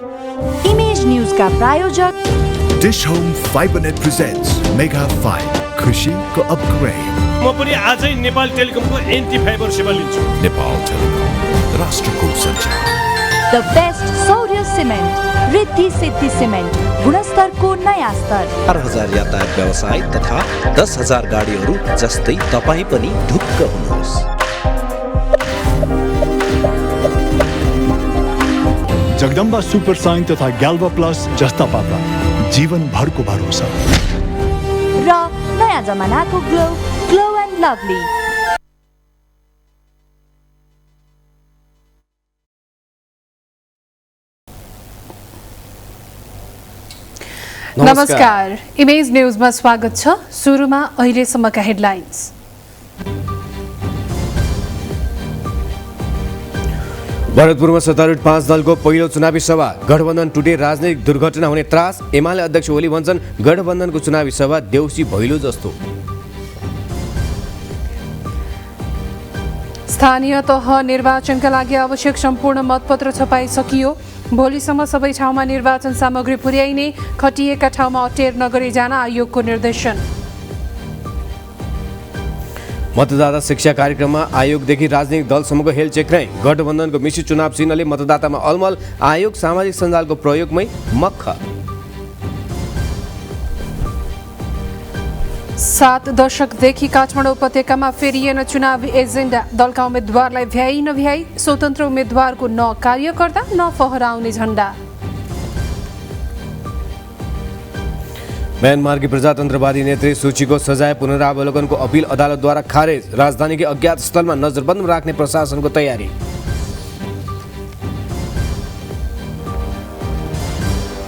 Image news का प्रायोजक dish home Fibernet presents mega 5 खुशीको अपग्रेड। म पनि आजै नेपाल टेलिकमको एन्टी फाइबर सेवा लिन्छु। नेपाल टेलिकम राष्ट्रको सञ्चार। द बेस्ट सौर्य सिमेन्ट, रिद्धि सिद्धि सिमेन्ट, गुणस्तरको नयाँ स्तर। 4,000 यातायात व्यवसाय तथा 10,000 गाडीहरू जस्तै तपाईँ पनि ढुक्क हुनुहोस्। जगदम्बा सुपर साइन तथा ग्याल्वा प्लस जस्ता पाता जीवन भरको भरोसा र नयाँ जमानाको ग्लो एन्ड लभली। नमस्कार, इमेज न्यूजमा स्वागत छ। सुरुमा अहिलेसम्मका हेडलाइन्स। भरतपुरमा सत्तारूढ 5 दलको पहिलो चुनावी सभा, गठबन्धन टुटे राजनैतिक दुर्घटना हुने त्रास। एमाले अध्यक्ष ओली भन्छन् गठबन्धनको चुनावी सभा देउसी भैलो जस्तो। स्थानीय तह निर्वाचनका लागि आवश्यक सम्पूर्ण मतपत्र छपाइसकियो। भोलिसम्म सबै ठाउँमा निर्वाचन सामग्री पुर्याइने, खटिएका ठाउँमा अटेर नगरी जान आयोगको निर्देशन। मतदाता शिक्षा कार्यक्रममा आयोगदेखि राजनीतिक दलसम्मको हेलचेक नै। गठबन्धनको मिश्रित चुनाव चिन्हले मतदातामा अलमल, आयोग सामाजिक सञ्जालको प्रयोगमै मक्ख। 7 दशकदेखि काठमाडौँ उपत्यकामा फेरिएन चुनावी एजेन्डा। दलका उम्मेद्वारलाई भ्याइ नभ्याइ, स्वतन्त्र उम्मेद्वारको न कार्यकर्ता न फहराउने झण्डा। म्यानमारकी प्रजातन्त्रवादी नेत्री सूचीको सजाय पुनरावलोकनको अपिल अदालतद्वारा खारेज। राजधानीकै अज्ञात स्थलमा नजरबन्द राख्ने प्रशासनको तयारी।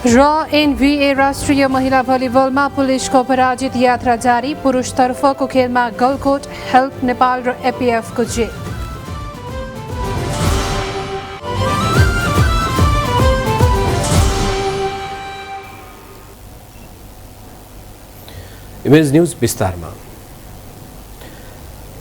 र एनभिए राष्ट्रिय महिला भलिबलमा पुलिसको अपराजित यात्रा जारी। पुरुषतर्फको खेलमा गलकोट, हेल्प नेपाल र एपिएफको जित। इमेज न्यूज विस्तारमा।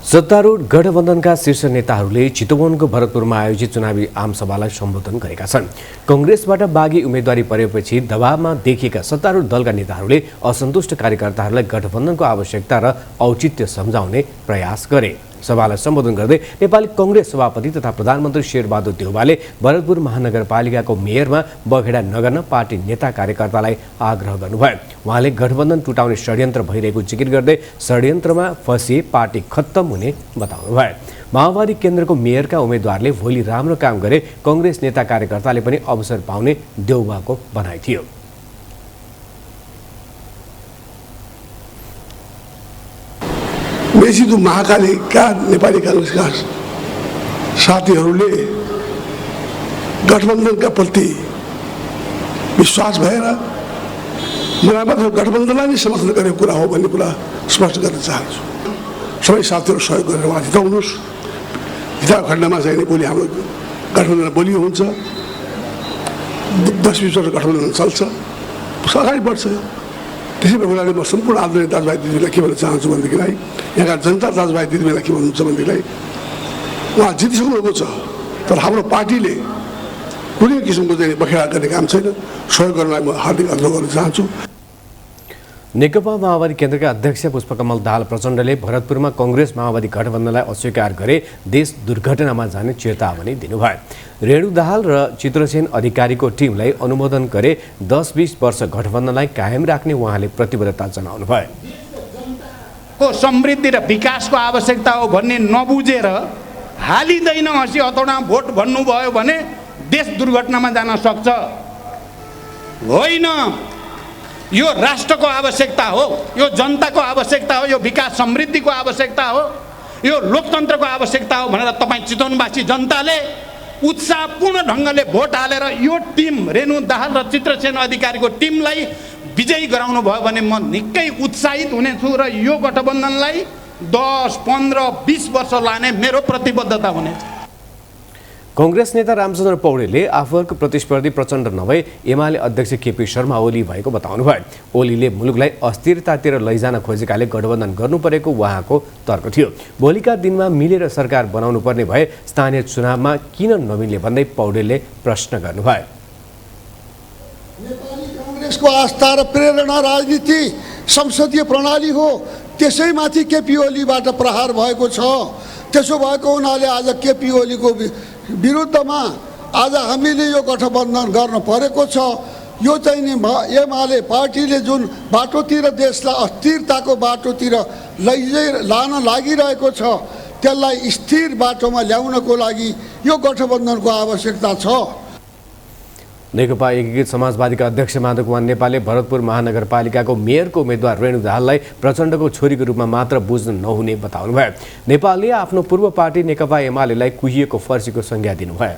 सत्तारूढ गठबन्धनका शीर्ष नेताहरूले चितवनको भरतपुरमा आयोजित चुनावी आमसभालाई सम्बोधन गरेका छन्। कङ्ग्रेसबाट बागी उम्मेदवारी परेपछि दबावमा देखिएका सत्तारूढ दलका नेताहरूले असन्तुष्ट कार्यकर्ताहरूलाई गठबन्धनको आवश्यकता र औचित्य सम्झाउने प्रयास गरे। सभालाई सम्बोधन गर्दै नेपाली कङ्ग्रेस सभापति तथा प्रधानमन्त्री शेरबहादुर देउवाले भरतपुर महानगरपालिकाको मेयरमा बखेडा नगर्न पार्टी नेता कार्यकर्तालाई आग्रह गर्नुभयो। उहाँले गठबन्धन टुटाउने षड्यन्त्र भइरहेको जिकिर गर्दै षड्यन्त्रमा फसिए पार्टी खत्तम हुने बताउनुभयो। माओवादी केन्द्रको मेयरका उम्मेद्वारले भोलि राम्रो काम गरे कङ्ग्रेस नेता कार्यकर्ताले पनि अवसर पाउने देउवाको भनाइ थियो। बेसी महाकालीका नेपाली काङ्ग्रेसका साथीहरूले गठबन्धनका प्रति विश्वास भएर मलाई मात्र गठबन्धनलाई नै समर्थन गरेको कुरा हो भन्ने कुरा स्पष्ट गर्न चाहन्छु। सबै साथीहरू सहयोग गरेर उहाँ जिताउनुहोस्। जिताएको खण्डमा चाहिँ भोलि हाम्रो गठबन्धन बलियो हुन्छ। 10-20 वर्ष गठबन्धन चल्छ, अगाडि बढ्छ। त्यसै बेलाले म सम्पूर्ण आदरणीय दाजुभाइ दिदीलाई के भन्न चाहन्छु भनेदेखिलाई, यहाँका जनता दाजुभाइ दिदीबहिनीलाई के भन्नुहुन्छ भनेदेखिलाई, उहाँ जितिसक्नुभएको छ, तर हाम्रो पार्टीले कुनै किसिमको चाहिँ बखेडा गर्ने काम छैन। सहयोग गर्नलाई म हार्दिक अनुरोध गर्न चाहन्छु। नेकपा माओवादी केन्द्रका अध्यक्ष पुष्पकमल दाहाल प्रचण्डले भरतपुरमा कङ्ग्रेस माओवादी गठबन्धनलाई अस्वीकार गरे देश दुर्घटनामा जाने चेतावनी दिनुभयो। रेणु दाहाल र चित्रसेन अधिकारीको टिमलाई अनुमोदन गरे 10-20 वर्ष गठबन्धनलाई कायम राख्ने उहाँले प्रतिबद्धता जनाउनुभयो। को समृद्धि र विकासको आवश्यकता हो भन्ने नबुझेर हालिँदैन हँसी हतौडा भोट भन्नुभयो भने देश दुर्घटनामा जान सक्छ। होइन, यो राष्ट्रको आवश्यकता हो, यो जनताको आवश्यकता हो, यो विकास समृद्धिको आवश्यकता हो, यो लोकतन्त्रको आवश्यकता हो भनेर तपाईँ चितवनवासी जनताले उत्साहपूर्ण ढङ्गले भोट हालेर यो टिम रेणु दाहाल र चित्रसेन अधिकारीको टिमलाई विजयी गराउनु भयो भने म निकै उत्साहित हुनेछु र यो गठबन्धनलाई 10, 15, 20 वर्ष लाने मेरो प्रतिबद्धता हुनेछ। कङ्ग्रेस नेता रामचन्द्र पौडेलले आफूहरूको प्रतिस्पर्धी प्रचण्ड नभए एमाले अध्यक्ष केपी शर्मा ओली भएको बताउनुभयो। ओलीले मुलुकलाई अस्थिरतातिर लैजान खोजेकाले गठबन्धन गर्नु परेको उहाँको तर्क थियो। भोलिका दिनमा मिलेर सरकार बनाउनु पर्ने भए स्थानीय चुनावमा किन नमिल्ने भन्दै पौडेलले प्रश्न गर्नुभयो। नेपाली काङ्ग्रेसको आस्था र प्रेरणा राजनीति संसदीय प्रणाली हो, त्यसैमाथि केपी ओलीबाट प्रहार भएको छ। त्यसो भएको हुनाले आज केपी ओलीको विरुद्धमा आज हामीले यो गठबन्धन गर्न परेको छ। यो चाहिँ नि एमाले पार्टीले जुन बाटोतिर देशलाई अस्थिरताको बाटोतिर लान लागिरहेको छ, त्यसलाई स्थिर बाटोमा ल्याउनको लागि यो गठबन्धनको आवश्यकता छ। नेकपा एकीकृत समाजवादीका अध्यक्ष माधव कुमार नेपालले भरतपुर महानगरपालिकाको मेयरको उम्मेद्वार रेणु दाहाललाई प्रचण्डको छोरीको रूपमा मात्र बुझ्न नहुने बताउनुभयो। नेपालले आफ्नो पूर्व पार्टी नेकपा एमालेलाई कुहिएको फर्सीको संज्ञा दिनुभयो।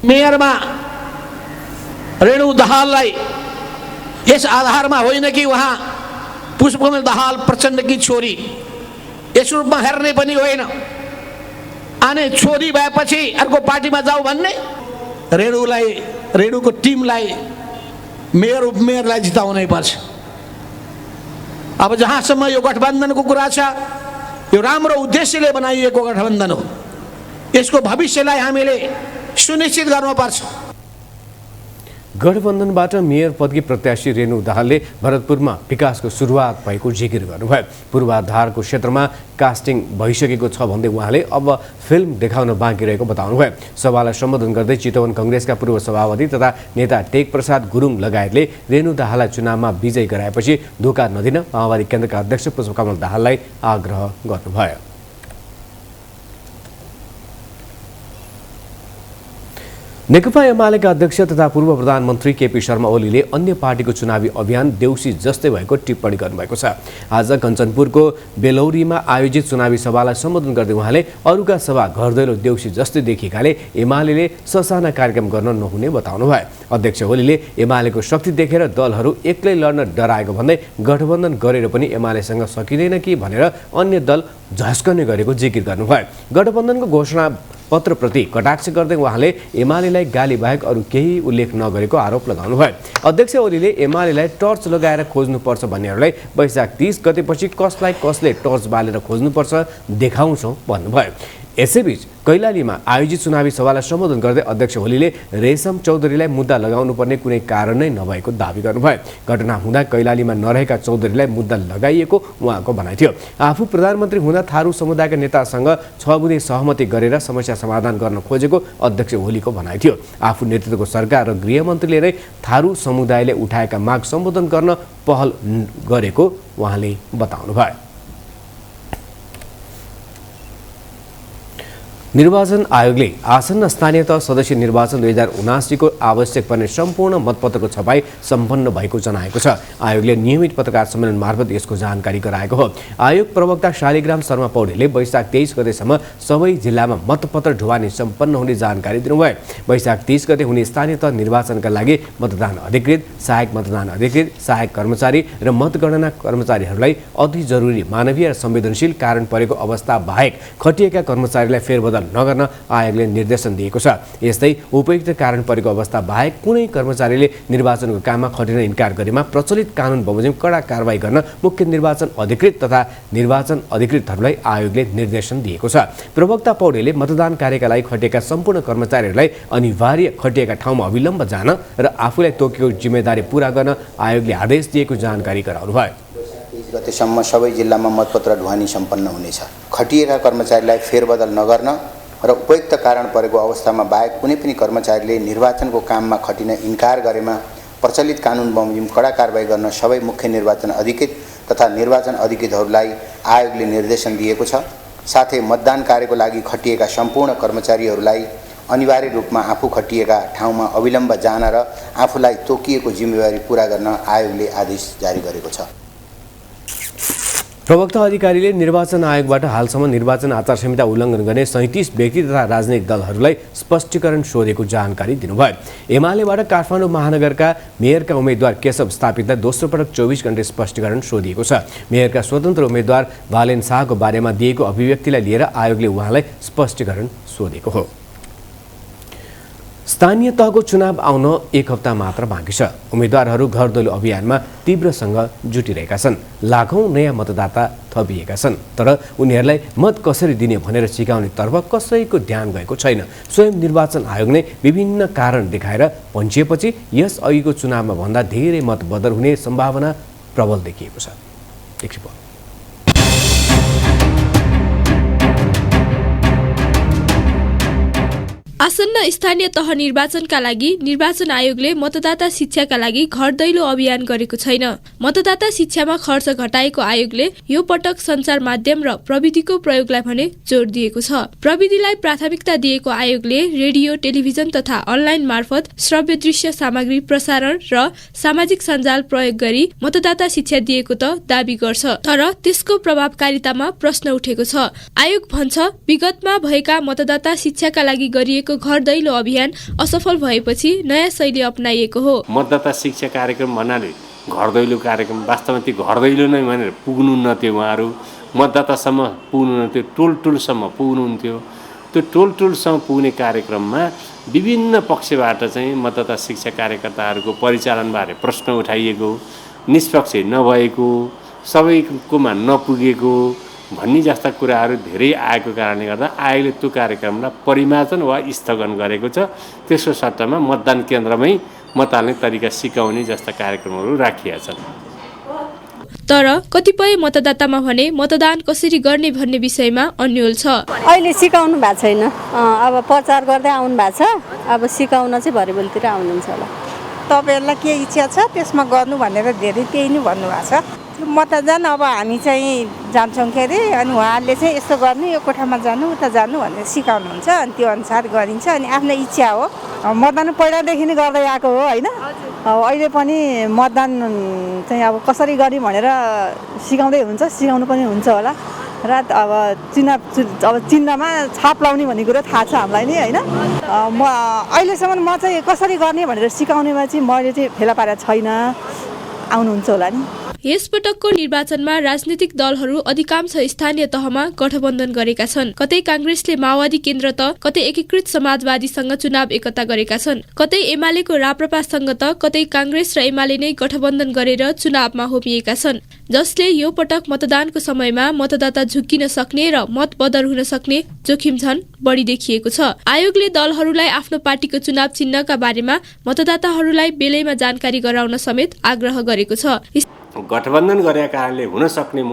मेयरमा रेणु दाहाललाई यस आधारमा होइन कि उहाँ पुष्पकमल दाहाल प्रचण्डकी छोरी, यस रूपमा हेर्ने पनि होइन। अनि छोरी भएपछि अर्को पार्टीमा जाऊ भन्ने, रेणुको टिमलाई मेयर उपमेयरलाई जिताउनै पर्छ। अब जहाँसम्म यो गठबन्धनको कुरा छ, यो राम्रो उद्देश्यले बनाइएको गठबन्धन हो, यसको भविष्यलाई हामीले सुनिश्चित गर्नुपर्छ। गठबन्धनबाट मेयर पदकी प्रत्याशी रेणु दाहालले भरतपुरमा विकासको सुरुवात भएको जिकिर गर्नुभयो। पूर्वाधारको क्षेत्रमा कास्टिङ भइसकेको छ भन्दै उहाँले अब फिल्म देखाउन बाँकी रहेको बताउनुभयो। सभालाई सम्बोधन गर्दै चितवन कङ्ग्रेसका पूर्व सभापति तथा नेता टेक प्रसाद गुरुङ लगायतले रेणु दाहाललाई चुनावमा विजयी गराएपछि धोका नदिन माओवादी केन्द्रका अध्यक्ष पुष्पकमल दाहाललाई आग्रह गर्नुभयो। नेकपा एमालेका अध्यक्ष तथा पूर्व प्रधानमन्त्री केपी शर्मा ओलीले अन्य पार्टीको चुनावी अभियान देउसी जस्तै भएको टिप्पणी गर्नुभएको छ। आज कञ्चनपुरको बेलौरीमा आयोजित चुनावी सभालाई सम्बोधन गर्दै उहाँले अरूका सभा घरदैलो देउसी जस्तै देखिएकाले एमालेले ससाना कार्यक्रम गर्न नहुने बताउनुभयो। अध्यक्ष ओलीले एमालेको शक्ति देखेर दलहरू एक्लै लड्न डराएको भन्दै गठबन्धन गरेर पनि एमालेसँग सकिँदैन कि भनेर अन्य दल झस्कने गरेको जिकिर गर्नुभयो। गठबन्धनको घोषणा पत्रप्रति कटाक्ष गर्दै उहाँले एमालेलाई गाली बाहेक अरू केही उल्लेख नगरेको आरोप लगाउनुभयो। अध्यक्ष ओलीले एमालेलाई टर्च लगाएर खोज्नुपर्छ भन्नेहरूलाई वैशाख 30 गतेपछि कसलाई कसले टर्च बालेर खोज्नुपर्छ देखाउँछौँ भन्नुभयो। यसैबीच कैलालीमा आयोजित चुनावी सभालाई सम्बोधन गर्दै अध्यक्ष ओलीले रेशम चौधरीलाई मुद्दा लगाउनुपर्ने कुनै कारण नै नभएको दावी गर्नुभयो। घटना हुँदा कैलालीमा नरहेका चौधरीलाई मुद्दा लगाइएको उहाँको भनाइ थियो। आफू प्रधानमन्त्री हुँदा थारू समुदायका नेतासँग 6 बुँदे सहमति गरेर समस्या समाधान गर्न खोजेको अध्यक्ष ओलीको भनाइ थियो। आफू नेतृत्वको सरकार र गृहमन्त्रीले नै थारू समुदायले उठाएका माग सम्बोधन गर्न पहल गरेको उहाँले बताउनुभयो। निर्वाचन आयोगले आसन्न स्थानीय तह सदस्य निर्वाचन 2079 को आवश्यक पर्ने सम्पूर्ण मतपत्रको छपाई सम्पन्न भएको जनाएको छ। आयोगले नियमित पत्रकार सम्मेलन मार्फत यसको जानकारी गराएको हो। आयोग प्रवक्ता शालिग्राम शर्मा पौडेलले वैशाख 23 गतेसम्म सबै जिल्लामा मतपत्र ढुवानी सम्पन्न हुने जानकारी दिनुभयो। वैशाख 30 गते हुने स्थानीय तह निर्वाचनका लागि मतदान अधिकृत, सहायक मतदान अधिकृत, सहायक कर्मचारी र मतगणना कर्मचारीहरूलाई अति जरुरी मानवीय र संवेदनशील कारण परेको अवस्था बाहेक खटिएका कर्मचारीलाई फेरबदल नगर्न आयोगले निर्देशन दिएको छ। यस्तै उपयुक्त कारण परेको अवस्था बाहेक कुनै कर्मचारीले निर्वाचनको काममा खटिन इन्कार गरेमा प्रचलित कानुन बमोजिम कडा कारबाही गर्न मुख्य निर्वाचन अधिकृत तथा निर्वाचन अधिकृतहरूलाई आयोगले निर्देशन दिएको छ। प्रवक्ता पौडेलले मतदान कार्यका लागि खटिएका सम्पूर्ण कर्मचारीहरूलाई अनिवार्य खटिएका ठाउँमा अविलम्ब जान र आफूलाई तोकेको जिम्मेदारी पूरा गर्न आयोगले आदेश दिएको जानकारी गराउनुभयो। 23 गतेसम्म सबै जिल्लामा मतपत्र ढुवानी सम्पन्न हुनेछ। खटिएका कर्मचारीलाई फेरबदल नगर्न र उपयुक्त कारण परेको अवस्थामा बाहेक कुनै पनि कर्मचारीले निर्वाचनको काममा खटिन इन्कार गरेमा प्रचलित कानुन बमोजिम कडा कारबाही गर्न सबै मुख्य निर्वाचन अधिकृत तथा निर्वाचन अधिकृतहरूलाई आयोगले निर्देशन दिएको छ। साथै मतदान कार्यको लागि खटिएका सम्पूर्ण कर्मचारीहरूलाई अनिवार्य रूपमा आफू खटिएका ठाउँमा अविलम्ब जान र आफूलाई तोकिएको जिम्मेवारी पूरा गर्न आयोगले आदेश जारी गरेको छ। प्रवक्ता अधिकारीले निर्वाचन आयोगबाट हालसम्म निर्वाचन आचार संहिता उल्लङ्घन गर्ने 37 व्यक्ति तथा राजनैतिक दलहरूलाई स्पष्टीकरण सोधेको जानकारी दिनुभयो। एमालेबाट काठमाडौँ महानगरका मेयरका उम्मेद्वार केशव स्थापितलाई दोस्रो पटक 24 घण्टे स्पष्टीकरण सोधिएको छ। मेयरका स्वतन्त्र उम्मेद्वार बालेन शाहको बारेमा दिएको अभिव्यक्तिलाई लिएर आयोगले उहाँलाई स्पष्टीकरण सोधेको हो। स्थानीय तहको चुनाव आउन एक हप्ता मात्र बाँकी छ। उम्मेद्वारहरू घर दैलो अभियानमा तीव्रसँग जुटिरहेका छन्। लाखौं नयाँ मतदाता थपिएका छन्, तर उनीहरूलाई मत कसरी दिने भनेर सिकाउने तर्फ कसैको ध्यान गएको छैन। स्वयं निर्वाचन आयोग नै विभिन्न कारण देखाएर भन्छिएपछि यस अघिको चुनावमा भन्दा धेरै मत बदर हुने सम्भावना प्रबल देखिएको छ। एक रिपोर्ट। आसन्न स्थानीय तह निर्वाचनका लागि निर्वाचन आयोगले मतदाता शिक्षाका लागि घर दैलो अभियान गरेको छैन। मतदाता शिक्षामा खर्च घटाएको आयोगले यो पटक सञ्चार माध्यम र प्रविधिको प्रयोगलाई भने जोड दिएको छ। प्रविधिलाई प्राथमिकता दिएको आयोगले रेडियो, टेलिभिजन तथा अनलाइन मार्फत श्रव्य दृश्य सामग्री प्रसारण र सामाजिक सञ्जाल प्रयोग गरी मतदाता शिक्षा दिएको त दाबी गर्छ, तर त्यसको प्रभावकारितामा प्रश्न उठेको छ। आयोग भन्छ विगतमा भएका मतदाता शिक्षाका लागि गरिएको घर दैलो अभियान असफल भएपछि नयाँ शैली अपनाइएको हो। मतदाता शिक्षा कार्यक्रम भन्नाले घर दैलो कार्यक्रम, वास्तवमा त्यो घर दैलो नै भनेर पुग्नु नथ्यो। उहाँहरू मतदातासम्म पुग्नु नथ्यो, टोल टोलसम्म पुग्नुहुन्थ्यो। त्यो टोल टोलसम्म पुग्ने कार्यक्रममा विभिन्न पक्षबाट चाहिँ मतदाता शिक्षा कार्यकर्ताहरूको परिचालनबारे प्रश्न उठाइएको, निष्पक्ष नभएको, सबैकोमा नपुगेको भन्ने जस्ता कुराहरू धेरै आएको कारणले गर्दा आयोगले त्यो कार्यक्रमलाई परिमार्जन वा स्थगन गरेको छ। त्यसको सट्टामा मतदान केन्द्रमै मत हाल्ने तरिका सिकाउने जस्ता कार्यक्रमहरू राखिएका छन्। तर कतिपय मतदातामा भने मतदान कसरी गर्ने भन्ने विषयमा अन्यल छ। अहिले सिकाउनु भएको छैन, अब प्रचार गर्दै आउनु भएको छ, अब सिकाउन चाहिँ भरेभोलितिर आउनुहुन्छ होला। तपाईँहरूलाई के इच्छा छ त्यसमा गर्नु भनेर धेरै त्यही नै भन्नुभएको छ। मतदान अब हामी चाहिँ जान्छौँ के अरे, अनि उहाँहरूले चाहिँ यस्तो गर्नु, यो कोठामा जानु, उता जानु भनेर सिकाउनुहुन्छ, अनि त्यो अनुसार गरिन्छ। अनि आफ्नो इच्छा हो। मतदान पहिलादेखि नै गर्दै आएको हो होइन। अहिले पनि मतदान चाहिँ अब कसरी गर्ने भनेर सिकाउँदै हुन्छ, सिकाउनु पनि हुन्छ होला। र अब चिन्हमा छाप लाउने भन्ने कुरो थाहा छ हामीलाई नै होइन। म अहिलेसम्म म चाहिँ कसरी गर्ने भनेर सिकाउनेमा चाहिँ मैले चाहिँ फेला पारेको छैन, आउनुहुन्छ होला नि। यस पटकको निर्वाचनमा राजनीतिक दलहरू अधिकांश स्थानीय तहमा गठबन्धन गरेका छन्। कतै कांग्रेसले माओवादी केन्द्र त कतै एकीकृत समाजवादीसँग चुनाव एकता गरेका छन्, कतै एमालेको राप्रपासँग त कतै कांग्रेस र एमाले नै गठबन्धन गरेर चुनावमा होमिएका छन्, जसले यो पटक मतदानको समयमा मतदाता झुक्किन सक्ने र मत बदर हुन सक्ने जोखिम झन बढी देखिएको छ। आयोगले दलहरूलाई आफ्नो पार्टीको चुनाव चिन्हका बारेमा मतदाताहरूलाई बेलैमा जानकारी गराउन समेत आग्रह गरेको छ। गठबन्धन गरेका कारणले हुन सक्ने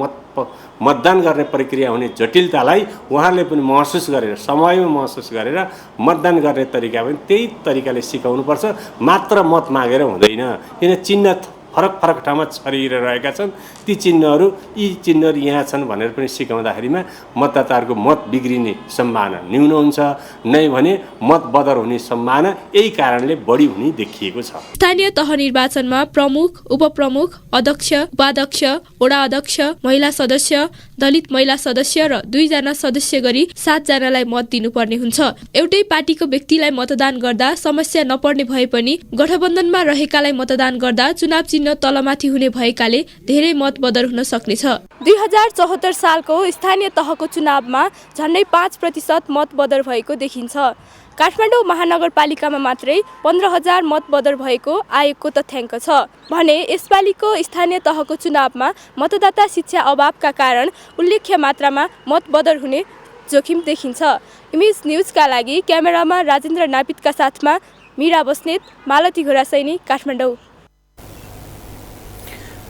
मतदान गर्ने प्रक्रिया हुने जटिलतालाई उहाँहरूले पनि महसुस गरेर, समयमा महसुस गरेर मतदान गर्ने तरिका पनि त्यही तरिकाले सिकाउनुपर्छ। मात्र मत मागेर हुँदैन, किन चिन्ह फरक फरक ठाउँमा छरिएर रहेका छन्। ती चिन्हहरू, यी चिन्हहरू यहाँ छन् भनेर पनि सिकाउँदाखेरिमा मतदाताहरूको मत बिग्रिने सम्भावना न्यून हुन्छ, नै भने मत बदर हुने सम्भावना यही कारणले बढी हुने देखिएको छ। स्थानीय तह निर्वाचनमा प्रमुख, उपप्रमुख, अध्यक्ष, उपाध्यक्ष, वडा अध्यक्ष, महिला सदस्य, दलित महिला सदस्य र 2 जना सदस्य गरी 7 जनालाई मत दिनुपर्ने हुन्छ। एउटै पार्टीको व्यक्तिलाई मतदान गर्दा समस्या नपर्ने भए पनि गठबन्धनमा रहेकालाई मतदान गर्दा चुनाव चिन्ह तलमाथि हुने भएकाले धेरै मत बदर हुन सक्नेछ। 2074 सालको स्थानीय तहको चुनावमा झन्डै 5% मत बदर भएको देखिन्छ। काठमाडौँ महानगरपालिकामा मात्रै 15,000 मत बदर भएको आयोगको तथ्याङ्क छ भने यसपालिको स्थानीय तहको चुनावमा मतदाता शिक्षा अभावका कारण उल्लेख्य मात्रामा मत बदर हुने जोखिम देखिन्छ। इमेज न्युजका लागि क्यामेरामा राजेन्द्र नापितका साथमा मीरा बस्नेत, मालती घोरासैनी, काठमाडौँ।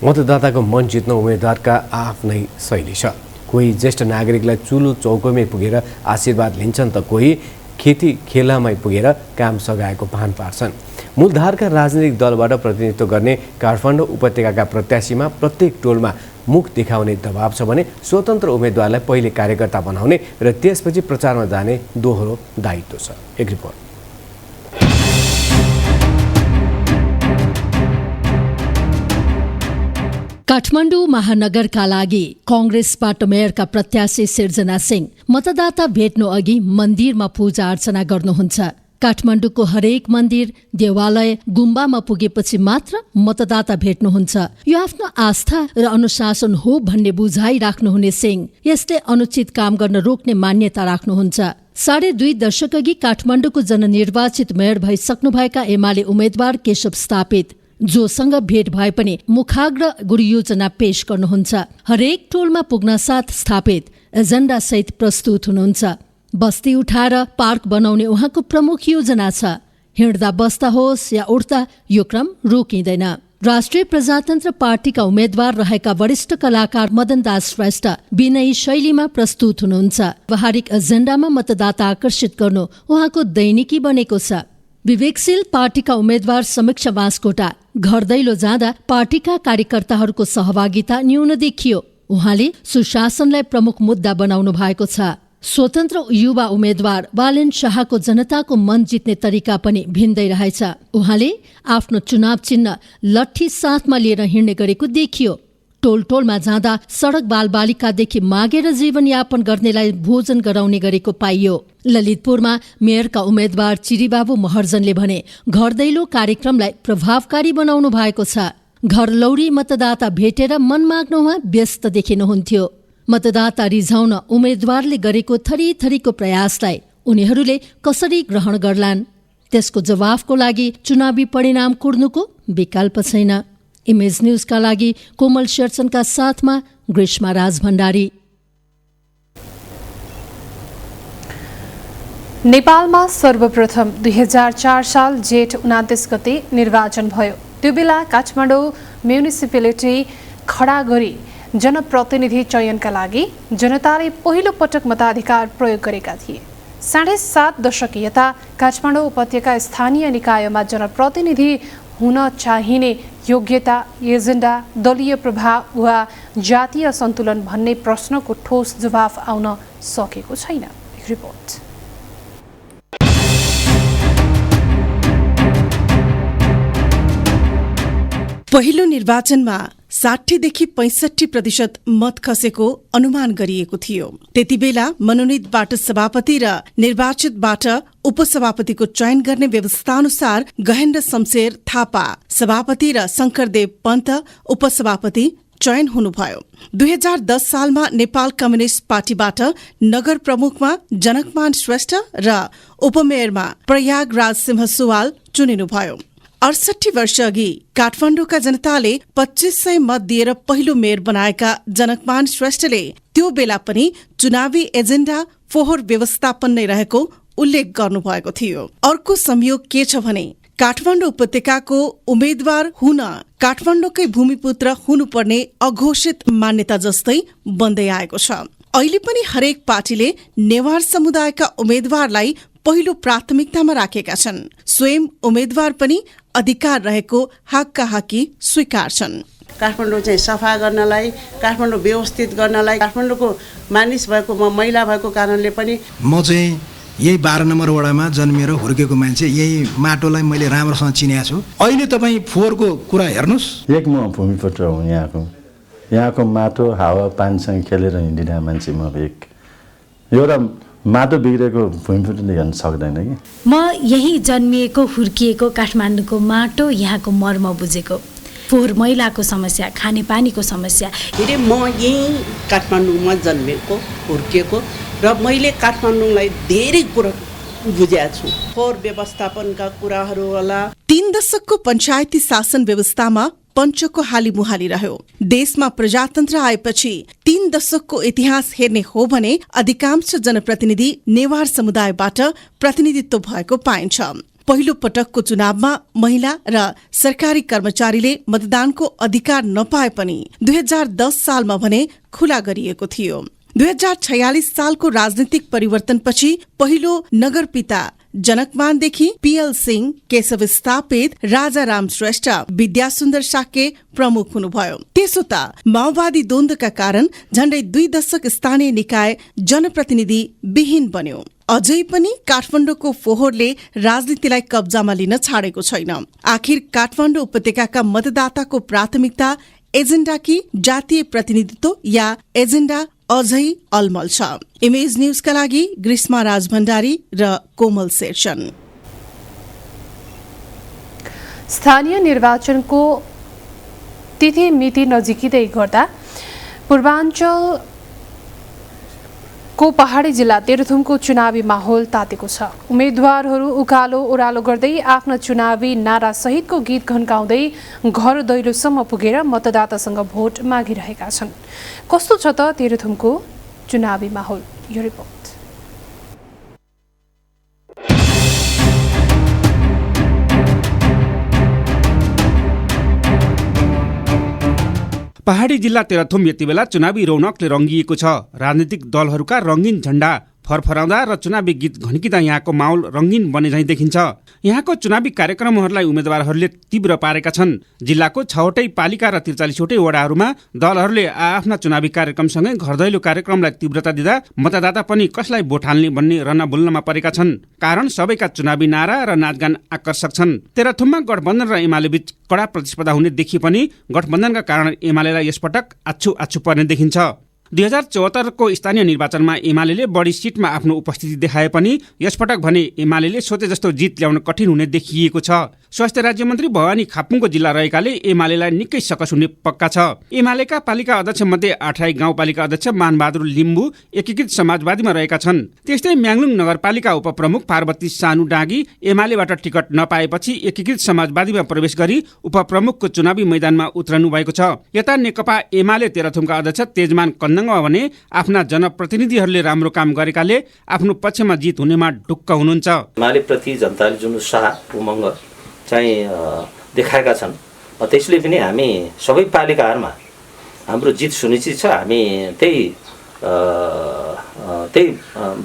मतदाताको मन जित्न उम्मेद्वारका आफ्नै शैली छ। कोही ज्येष्ठ नागरिकलाई चुलो चौकोमै पुगेर आशीर्वाद लिन्छन् त कोही खेती खेलामै पुगेर काम सघाएको भान पार्छन्। मूलधारका राजनीतिक दलबाट प्रतिनिधित्व गर्ने काठमाडौँ उपत्यकाका प्रत्याशीमा प्रत्येक टोलमा मुख देखाउने दबाव छ भने स्वतन्त्र उम्मेद्वारलाई पहिले कार्यकर्ता बनाउने र त्यसपछि प्रचारमा जाने दोहोरो दायित्व छ। एक रिपोर्ट। काठमाडौँ महानगरका लागि कांग्रेसबाट मेयरका प्रत्याशी सिर्जना सिंह मतदाता भेट्नु अघि मन्दिरमा पूजा अर्चना गर्नुहुन्छ। काठमाडौँको हरेक मन्दिर, देवालय, गुम्बामा पुगेपछि मात्र मतदाता भेट्नुहुन्छ। यो आफ्नो आस्था र अनुशासन हो भन्ने बुझाइ राख्नुहुने सिंह यसले अनुचित काम गर्न रोक्ने मान्यता राख्नुहुन्छ। 2.5 दशक अघि काठमाडौँको जननिर्वाचित मेयर भइसक्नुभएका एमाले उम्मेद्वार केशव स्थापित जोसँग भेट भए पनि मुखाग्र गुरुयोजना पेश गर्नुहुन्छ। हरेक टोलमा पुग्न साथ स्थापित एजेन्डा सहित प्रस्तुत हुनुहुन्छ। बस्ती उठाएर पार्क बनाउने उहाँको प्रमुख योजना छ। हिँड्दा बस्दा होस् या उठ्दा यो क्रम रोकिँदैन। राष्ट्रिय प्रजातन्त्र पार्टीका उम्मेद्वार रहेका वरिष्ठ कलाकार मदन दास श्रेष्ठ विनयी शैलीमा प्रस्तुत हुनुहुन्छ। व्यावहारिक एजेन्डामा मतदाता आकर्षित गर्नु उहाँको दैनिकी बनेको छ। विवेकशील पार्टीका उम्मेद्वार समीक्षा बास्कोटा घर दैलो जाँदा पार्टीका कार्यकर्ताहरूको सहभागिता न्यून देखियो। उहाँले सुशासनलाई प्रमुख मुद्दा बनाउनु भएको छ। स्वतन्त्र युवा उम्मेद्वार बालेन शाहको जनताको मन जित्ने तरिका पनि भिन्दै रहेछ। उहाँले आफ्नो चुनाव चिन्ह लट्ठी साथमा लिएर हिँड्ने गरेको देखियो। टोल टोलमा जाँदा सडक बालबालिकादेखि मागेर जीवनयापन गर्नेलाई भोजन गराउने गरेको पाइयो। ललितपुरमा मेयरका उम्मेद्वार चिरीबाबु महर्जनले भने घर दैलो कार्यक्रमलाई प्रभावकारी बनाउनु भएको छ। घर लौरी मतदाता भेटेर मन माग्नुमा व्यस्त देखिनुहुन्थ्यो। मतदाता रिझाउन उम्मेद्वारले गरेको थरीथरीको प्रयासलाई उनीहरूले कसरी ग्रहण गर्लान्, त्यसको जवाफको लागि चुनावी परिणाम कुर्नुको विकल्प छैन। इमेज न्यूजका लागि कोमल शेरचनका साथमा ग्रीष्मा राज भण्डारी। नेपालमा सर्वप्रथम 2004 साल जेठ 29 गते निर्वाचन भयो। त्यो बेला काठमाडौँ म्युनिसिपालिटी खडा गरी जनप्रतिनिधि चयनका लागि जनताले पहिलो पटक मताधिकार प्रयोग गरेका थिए। 7.5 दशक यता काठमाडौँ उपत्यका स्थानीय निकायमा जनप्रतिनिधि हुन चाहिने योग्यता, एजेन्डा, दलीय प्रभाव वा जातीय सन्तुलन भन्ने प्रश्नको ठोस जवाफ आउन सकेको छैन। रिपोर्ट। पहिलो निर्वाचनमा 60 देखि 65% मत खसेको अनुमान गरिएको थियो। त्यति बेला मनोनितबाट सभापति र निर्वाचितबाट उपसभापतिको चयन गर्ने व्यवस्था अनुसार गहेन्द्र शमशेर थापा सभापति र शंकरदेव पन्त उपसभापति चयन हुनुभयो। 2010 सालमा नेपाल कम्युनिस्ट पार्टीबाट नगर प्रमुखमा जनकमान श्रेष्ठ र उपमेयरमा प्रयागराज सिंह सुवाल चुनिनुभयो। 68 वर्ष अघि काठमाडौँका जनताले 2500 मत दिएर पहिलो मेयर बनाएका जनकमान श्रेष्ठले त्यो बेला पनि चुनावी एजेन्डा फोहोर व्यवस्थापन नै रहेको उल्लेख गर्नुभएको थियो। अर्को संयोग के छ भने काठमाडौँ उपत्यकाको उम्मेद्वार हुन काठमाडौँकै भूमिपुत्र हुनुपर्ने अघोषित मान्यता जस्तै बन्दै आएको छ। अहिले पनि हरेक पार्टीले नेवार समुदायका उम्मेद्वारलाई पहिलो प्राथमिकतामा राखेका छन्। स्वयं उम्मेद्वार पनि अधिकार रहेको हकका हकी स्वीकार्छन्। काठमाडौँ चाहिँ सफा गर्नलाई, काठमाडौँ व्यवस्थित गर्नलाई, काठमाडौँको मानिस भएको म महिला भएको कारणले पनि म चाहिँ यही 12 नम्बर वडामा जन्मिएर हुर्केको मान्छे, यही माटोलाई मैले राम्रोसँग चिनेको छु। अहिले तपाईँ फोहोरको कुरा हेर्नुहोस्। एक म भूमिपुत्र हुँ यहाँको माटो हावा पानीसँग खेलेर हिँडिने मान्छे म एक। एउटा माटो बिग्रेको भूमिपुत्रले हेर्न सक्दैन कि। म यही जन्मिएको हुर्किएको काठमाडौँको माटो यहाँको मर्म बुझेको। फोहोर मैलाको समस्या, खानेपानीको समस्या। म यही काठमाडौँमा जन्मेको हुर्किएको र मैले काठमाडौँलाई धेरै कुरा बुझेको छु। फोहोर व्यवस्थापनका कुराहरू होला। 3 दशकको पञ्चायती शासन व्यवस्थामा पञ्चको हाली मुहाली रह्यो। देशमा प्रजातन्त्र आएपछि 3 दशकको इतिहास हेर्ने हो भने अधिकांश जनप्रतिनिधि नेवार समुदायबाट प्रतिनिधित्व भएको पाइन्छ। पहिलो पटकको चुनावमा महिला र सरकारी कर्मचारीले मतदानको अधिकार नपाए पनि 2010 सालमा भने खुला गरिएको थियो। 2046 सालको राजनीतिक परिवर्तनपछि पहिलो नगरपिता जनकमानदेखि पीएल सिंह, केशव स्थापित, राजाराम श्रेष्ठ, विद्यासुन्दर साके प्रमुख हुनुभयो। त्यसो त माओवादी द्वन्द्वका कारण झण्डै 2 दशक स्थानीय निकाय जनप्रतिनिधि विहीन बन्यो। अझै पनि काठमाडौँको फोहोरले राजनीतिलाई कब्जामा लिन छाडेको छैन। आखिर काठमाडौँ उपत्यकाका मतदाताको प्राथमिकता एजेन्डा कि जातीय प्रतिनिधित्व या एजेन्डा अझै अलमल छ। इमेज न्यूजका लागि ग्रीष्मा राज भण्डारी र कोमल शेरचन। स्थानीय निर्वाचनको तिथि मिति नजिकिँदै गर्दा पूर्वाञ्चल को पहाडी जिल्ला तेह्रथुमको चुनावी माहौल तातेको छ। उम्मेद्वारहरू उकालो ओह्रालो गर्दै आफ्ना चुनावी नारा सहितको गीत घन्काउँदै घर दैलोसम्म पुगेर मतदातासँग भोट मागिरहेका छन्। कस्तो छ त तेह्रथुमको चुनावी माहौल, यो रिपोर्ट। पहाडी जिल्ला तेह्रथुम यति बेला चुनावी रौनकले रङ्गिएको छ। राजनीतिक दलहरूका रङ्गीन झण्डा फरफराउँदा र चुनावी गीत घन्किँदा यहाँको माहौल रङ्गीन बने झैँ देखिन्छ। यहाँको चुनावी कार्यक्रमहरूलाई उम्मेद्वारहरूले तीव्र पारेका छन्। जिल्लाको 6वटै पालिका र 43वटै वडाहरूमा दलहरूले आफ्ना चुनावी कार्यक्रमसँगै घरदैलो कार्यक्रमलाई तीव्रता दिँदा मतदाता पनि कसलाई भोट हाल्ने भन्ने रनाबुल्नमा परेका छन्। कारण सबैका चुनावी नारा र नाचगान आकर्षक छन्। तेह्रथुममा गठबन्धन र एमाले बीच कडा प्रतिस्पर्धा हुने देखिए पनि गठबन्धनका कारण एमालेलाई यसपटक आछु पर्ने देखिन्छ। 2074को स्थानीय निर्वाचनमा एमाले बढी सिटमा आफ्नो उपस्थिति देखाए पनि यसपटक भने एमाले सोचे जस्तो जित ल्याउन कठिन हुने देखिएको छ। स्वास्थ्य राज्यमन्त्री भवानी खापुङको जिल्ला रहेकाले एमालेलाई निकै सकस हुने पक्का छ। एमालेका पालिका अध्यक्ष मध्ये आठराई गाउँपालिका अध्यक्ष मानबहादुर लिम्बू एकीकृत समाजवादीमा रहेका छन्। त्यस्तै म्याङलुङ नगरपालिका उपप्रमुख पार्वती सानु डाँगी एमालेबाट टिकट नपाएपछि एकीकृत समाजवादीमा प्रवेश गरी उपप्रमुखको चुनावी मैदानमा उत्रनु भएको छ। यता नेकपा एमाले तेह्रथुमका अध्यक्ष तेजमान कन्दङमा भने आफ्ना जनप्रतिनिधिहरूले राम्रो काम गरेकाले आफ्नो पक्षमा जित हुनेमा ढुक्क हुनुहुन्छ। एमालेप्रति जनताले जुन उत्साह उमङ्ग चाहिँ देखाएका छन्, त्यसले पनि हामी सबै पालिकाहरूमा हाम्रो जित सुनिश्चित छ। हामी त्यही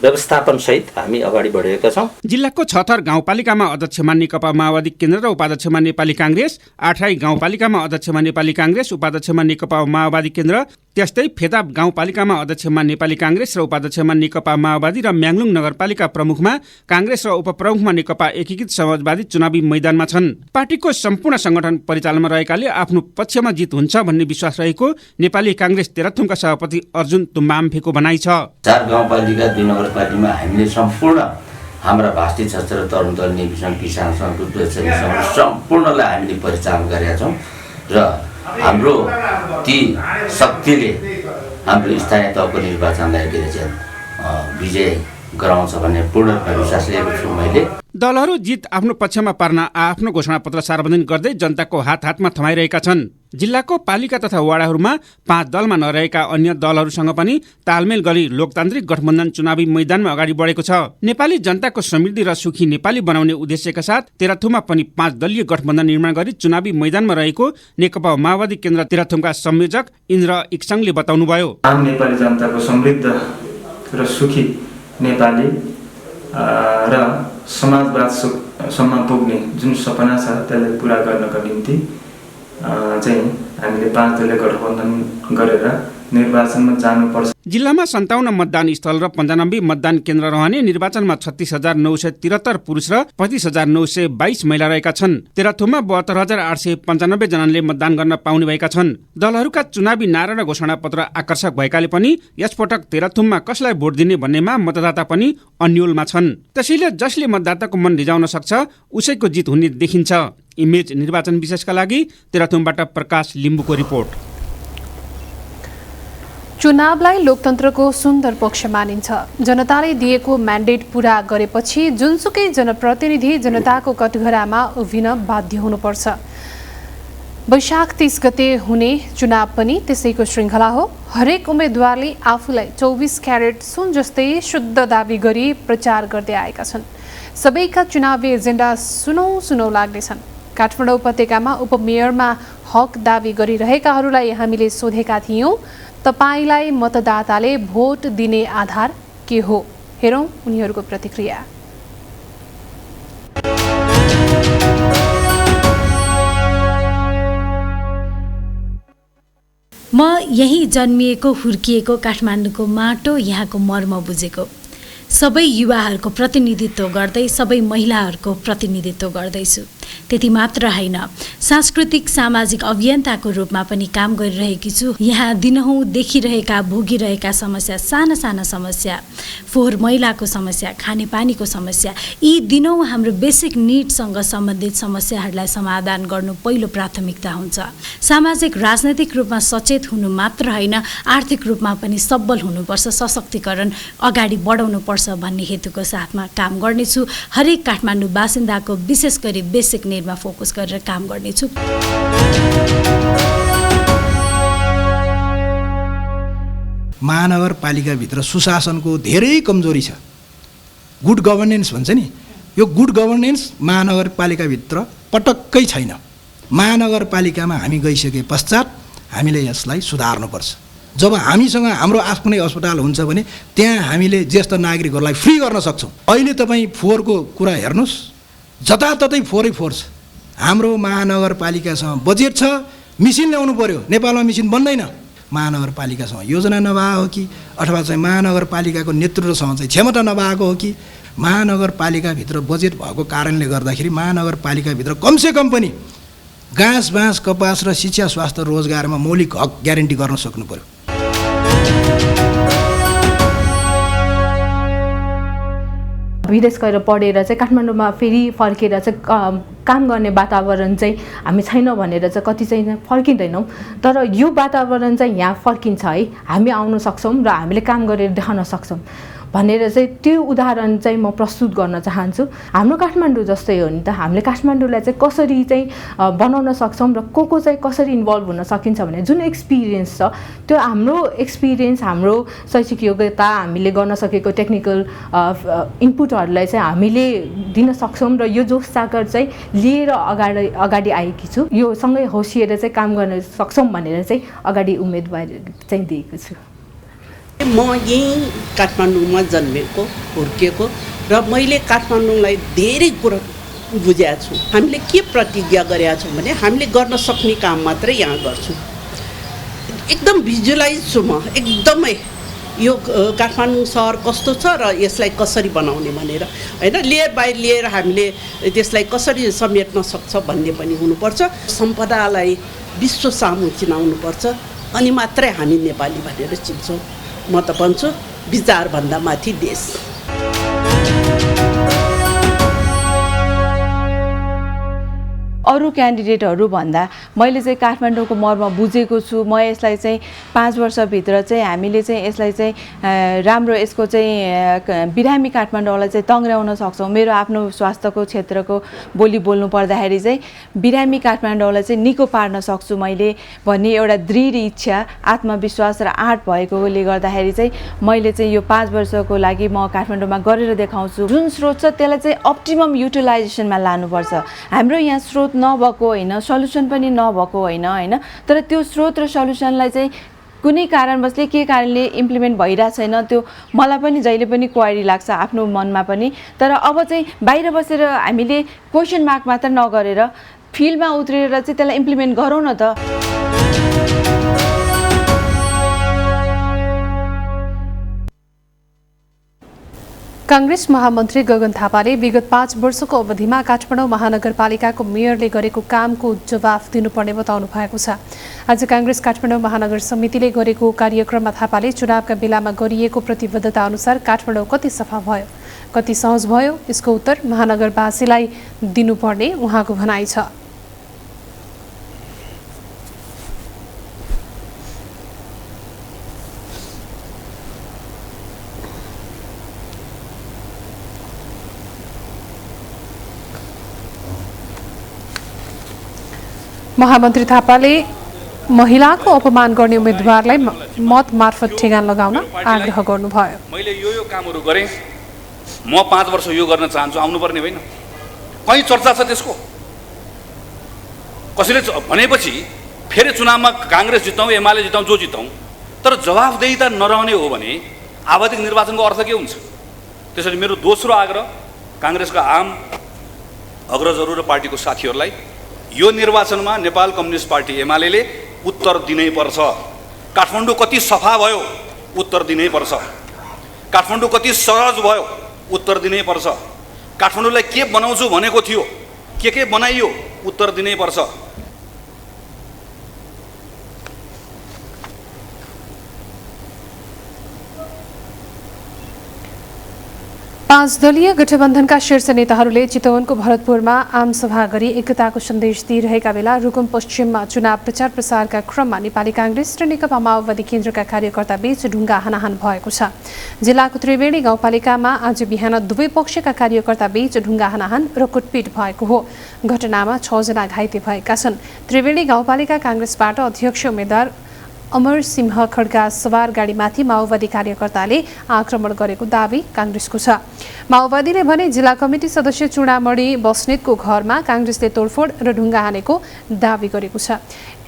व्यवस्थापन सहित हामी अगाडि बढेका छौँ। जिल्लाको 6 गाउँपालिकामा अध्यक्षमा नेकपा माओवादी केन्द्र र उपाध्यक्षमा नेपाली काङ्ग्रेस, 8राई गाउँपालिकामा अध्यक्षमा नेपाली काङ्ग्रेस, उपाध्यक्षमा नेकपा माओवादी केन्द्र, त्यस्तै फेदाब गाउँपालिकामा अध्यक्षमा नेपाली काङ्ग्रेस र उपाध्यक्षमा नेकपा माओवादी र म्याङलुङ नगरपालिका प्रमुखमा काङ्ग्रेस र उपप्रमुखमा नेकपा एकीकृत समाजवादी चुनावी मैदानमा छन्। पार्टीको सम्पूर्ण संगठन परिचालनमा रहेकाले आफ्नो पक्षमा जित हुन्छ भन्ने विश्वास रहेको नेपाली काङ्ग्रेस तेह्रथुमका सभापति अर्जुन तुम्बाम्फेको भनाइ छ। 4 गाउँपालिका 2 नगरपालिकामा हामीले सम्पूर्ण हाम्रा भाष्टी क्षेत्र तरुण दल नेविसन किसान सङ्घ सम्पूर्णलाई हामीले परिचालन गरेका छौँ र हाम्रो ती शक्तिले हाम्रो स्थानीय तहको निर्वाचनलाई विजय गराउँछ भन्ने पूर्ण विश्वास लिएको छु मैले। दलहरू जित आफ्नो पक्षमा पार्न आफ्नो घोषणापत्र सार्वजनिक गर्दै जनताको हातमा थमाइरहेका छन्। जिल्लाको पालिका तथा वडाहरूमा 5 दलमा नरहेका अन्य दलहरूसँग पनि तालमेल गरी लोकतान्त्रिक गठबन्धन चुनावी मैदानमा अगाडि बढेको छ। नेपाली जनताको समृद्धि र सुखी नेपाली बनाउने उद्देश्यका साथ तेह्रथुममा पनि 5 दलीय गठबन्धन निर्माण गरी चुनावी मैदानमा रहेको नेकपा माओवादी केन्द्र तेह्रथुमका संयोजक इन्द्र इक्सङले बताउनुभयो। आम नेपाली जनताको समृद्ध र सुखी नेपाली र समाजवादसम्म पुग्ने जुन सपना छ त्यसलाई पुरा गर्नका निम्ति चाहिँ हामीले 5 दलीय गठबन्धन गरेर निर्वाचनमा जानुपर्छ। जिल्लामा 57 मतदान स्थल र 95 मतदान केन्द्र रहने निर्वाचनमा 36,973 पुरुष र 35,922 महिला रहेका छन्। तेह्रथुममा 72,895 जनाले मतदान गर्न पाउने भएका छन्। दलहरूका चुनावी नारा र घोषणापत्र आकर्षक भएकाले पनि यसपटक तेह्रथुममा कसलाई भोट दिने भन्नेमा मतदाता पनि अन्योलमा छन्। त्यसैले जसले मतदाताको मन रिझाउन सक्छ उसैको जित हुने देखिन्छ। इमेज निर्वाचन विशेषका लागि तेह्रथुमबाट प्रकाश लिम्बूको रिपोर्ट। चुनावलाई लोकतन्त्रको सुन्दर पक्ष मानिन्छ। जनताले दिएको म्यान्डेट पूरा गरेपछि जुनसुकै जनप्रतिनिधि जनताको कटघरामा उभिन बाध्य हुनुपर्छ। वैशाख 30 गते हुने चुनाव पनि त्यसैको श्रृङ्खला हो। हरेक उम्मेद्वारले आफूलाई 24 क्यारेट सुन जस्तै शुद्ध दावी गरी प्रचार गर्दै आएका छन्। सबैका चुनावी एजेन्डा सुनौ लाग्नेछन्। काठमाडौँ उपत्यकामा उपमेयरमा हक दावी गरिरहेकाहरूलाई हामीले सोधेका थियौँ, तपाईलाई मतदाताले भोट दिने आधार के हो? हेरौँ उनीहरूको प्रतिक्रिया। म यही जन्मिएको हुर्किएको काठमाडौँको माटो यहाँको मर्म बुझेको। सबै युवाहरूको प्रतिनिधित्व गर्दै सबै महिलाहरूको प्रतिनिधित्व गर्दैछु। त्यति मात्र होइन, सांस्कृतिक सामाजिक अभियन्ताको रूपमा पनि काम गरिरहेकी छु। यहाँ दिनहुँ देखिरहेका भोगिरहेका समस्या, साना साना समस्या, फोहोर मैलाको समस्या, खानेपानीको समस्या, यी दिनहुँ हाम्रो बेसिक निडसँग सम्बन्धित समस्याहरूलाई समाधान गर्नु पहिलो प्राथमिकता हुन्छ। सामाजिक राजनैतिक रूपमा सचेत हुनु मात्र होइन, आर्थिक रूपमा पनि सबल हुनुपर्छ, सशक्तिकरण अगाडि बढाउनुपर्छ भन्ने हेतुको साथमा काम गर्नेछु। हरेक काठमाडौँ बासिन्दाको विशेष गरी बेसिक निडमा फोकस गरेर काम गर्नेछु। महानगरपालिकाभित्र सुशासनको धेरै कमजोरी छ। गुड गभर्नेन्स भन्छ नि, यो गुड गभर्नेन्स महानगरपालिकाभित्र पटक्कै छैन। महानगरपालिकामा हामी गइसके पश्चात हामीले यसलाई सुधार्नुपर्छ। जब हामीसँग हाम्रो आफ्नै अस्पताल हुन्छ भने त्यहाँ हामीले ज्येष्ठ नागरिकहरूलाई फ्री गर्न सक्छौँ। अहिले तपाईँ फोहोरको कुरा हेर्नुहोस्, जताततै फोहोरै फोहोर छ। हाम्रो महानगरपालिकासँग बजेट छ, मिसिन ल्याउनु पर्यो, नेपालमा मिसिन बन्दैन। महानगरपालिकासँग योजना नभएको हो कि अथवा चाहिँ महानगरपालिकाको नेतृत्वसँग चाहिँ क्षमता नभएको हो कि महानगरपालिकाभित्र बजेट भएको कारणले गर्दाखेरि महानगरपालिकाभित्र कमसेकम पनि घाँस बाँस कपास र शिक्षा स्वास्थ्य रोजगारमा मौलिक हक ग्यारेन्टी गर्न सक्नु पर्यो। विदेश गएर पढेर चाहिँ काठमाडौँमा फेरि फर्केर चाहिँ काम गर्ने वातावरण चाहिँ हामी छैन भनेर चाहिँ कति चाहिँ फर्किँदैनौँ। तर यो वातावरण चाहिँ यहाँ फर्किन्छ है, हामी आउन सक्छौँ र हामीले काम गरेर देखाउन सक्छौँ भनेर चाहिँ त्यो उदाहरण चाहिँ म प्रस्तुत गर्न चाहन्छु। हाम्रो काठमाडौँ जस्तै हो नि त, हामीले काठमाडौँलाई चाहिँ कसरी चाहिँ बनाउन सक्छौँ र को चाहिँ कसरी इन्भल्भ हुन सकिन्छ भने जुन एक्सपिरियन्स छ त्यो हाम्रो एक्सपिरियन्स, हाम्रो शैक्षिक योग्यता, हामीले गर्न सकेको टेक्निकल इनपुटहरूलाई चाहिँ हामीले दिन सक्छौँ र यो जोस जाकर चाहिँ लिएर अगाडि आएकी छु। यो सँगै होसिएर चाहिँ काम गर्न सक्छौँ भनेर चाहिँ अगाडि उम्मेदवारी चाहिँ दिएको छु। म यहीँ काठमाडौँमा जन्मेको हुर्किएको र मैले काठमाडौँलाई धेरै कुरा बुझाएको छु। हामीले के प्रतिज्ञा गरेका छौँ भने हामीले गर्न सक्ने काम मात्रै यहाँ गर्छौँ। एकदम भिजुअलाइज छु म, एकदमै यो काठमाडौँ सहर कस्तो छ र यसलाई कसरी बनाउने भनेर होइन, लेयर बाई लेयर हामीले त्यसलाई कसरी समेट्न सक्छ भन्ने पनि हुनुपर्छ। सम्पदालाई विश्व सामु चिनाउनुपर्छ, अनि मात्रै हामी नेपाली भनेर चिन्छौँ। म त भन्छु विचारभन्दा माथि देश। अरू क्यान्डिडेटहरू भन्दा मैले चाहिँ काठमाडौँको मर्म बुझेको छु। म यसलाई चाहिँ 5 वर्षभित्र चाहिँ हामीले चाहिँ यसलाई चाहिँ राम्रो यसको चाहिँ बिरामी काठमाडौँलाई चाहिँ तङ्ग्राउन सक्छौँ। मेरो आफ्नो स्वास्थ्यको क्षेत्रको बोली बोल्नु पर्दाखेरि चाहिँ बिरामी काठमाडौँलाई चाहिँ निको पार्न सक्छु मैले भन्ने एउटा दृढ इच्छा, आत्मविश्वास र आँट भएकोले गर्दाखेरि चाहिँ मैले चाहिँ यो 5 वर्षको लागि म काठमाडौँमा गरेर देखाउँछु। जुन स्रोत छ त्यसलाई चाहिँ अप्टिमम युटिलाइजेसनमा लानुपर्छ। हाम्रो यहाँ स्रोत नभएको होइन, सल्युसन पनि नभएको होइन, तर त्यो स्रोत र सल्युसनलाई चाहिँ कुनै कारणवशले के कारणले इम्प्लिमेन्ट भइरहेको छैन त्यो मलाई पनि जहिले पनि क्वारी लाग्छ आफ्नो मनमा पनि। तर अब चाहिँ बाहिर बसेर हामीले क्वेसन मार्क मात्र नगरेर फिल्डमा उत्रेर चाहिँ त्यसलाई इम्प्लिमेन्ट गरौँ न त। कांग्रेस महामन्त्री गगन थापाले विगत 5 वर्षको अवधिमा काठमाडौँ महानगरपालिकाको मेयरले गरेको कामको जवाफ दिनुपर्ने बताउनु भएको छ। आज कांग्रेस काठमाडौँ महानगर समितिले गरेको कार्यक्रममा थापाले चुनावका बेलामा गरिएको प्रतिबद्धता अनुसार काठमाडौँ कति सफा भयो, कति सहज भयो, यसको उत्तर महानगरवासीलाई दिनुपर्ने उहाँको भनाइ छ। महामन्त्री थापाले महिलाको अपमान गर्ने उम्मेदवारलाई मत मार्फत ठेगान लगाउन आग्रह गर्नुभयो। मैले यो कामहरू गरेँ, म 5 वर्ष यो गर्न चाहन्छु, आउनुपर्ने होइन। कहीँ चर्चा छ त्यसको? कसैले भनेपछि फेरि चुनावमा काङ्ग्रेस जिताउँ एमाले जिताउँ जो जिताउँ, तर जवाफदेहिता नरहने हो भने आवधिक निर्वाचनको अर्थ के हुन्छ? त्यसैले मेरो दोस्रो आग्रह काङ्ग्रेसका आम अग्रजहरू र पार्टीको साथीहरूलाई, यो निर्वाचनमा नेपाल कम्युनिस्ट पार्टी एमाले उत्तर दिनै पर्छ। काठमाडौँ कति सफा भयो उत्तर दिनै पर्छ। काठमाडौँ कति सहज भयो उत्तर दिनै पर्छ। काठमाडौँलाई के बनाउँछु भनेको थियो, के बनाइयो उत्तर दिनै पर्छ। पाँच दलीय गठबन्धनका शीर्ष नेताहरूले चितवनको भरतपुरमा आमसभा गरी एकताको सन्देश दिइरहेका बेला रुकुम पश्चिममा चुनाव प्रचार प्रसारका क्रममा नेपाली कांग्रेस र नेकपा माओवादी केन्द्रका कार्यकर्ता बीच ढुङ्गा हानाहान भएको छ। जिल्लाको त्रिवेणी गाउँपालिकामा आज बिहान दुवै पक्षका कार्यकर्ता बीच ढुङ्गा हानाहान र कुटपिट भएको हो। घटनामा 6 जना घाइते भएका छन्। त्रिवेणी गाउँपालिका कांग्रेसबाट अध्यक्ष उम्मेद्वार अमर सिंह खड्का सवार गाडीमाथि माओवादी कार्यकर्ताले आक्रमण गरेको दावी कांग्रेसको छ। माओवादीले भने जिल्ला कमिटी सदस्य चूडामणी बस्नेतको घरमा कांग्रेसले तोडफोड र ढुङ्गा हानेको दावी गरेको छ।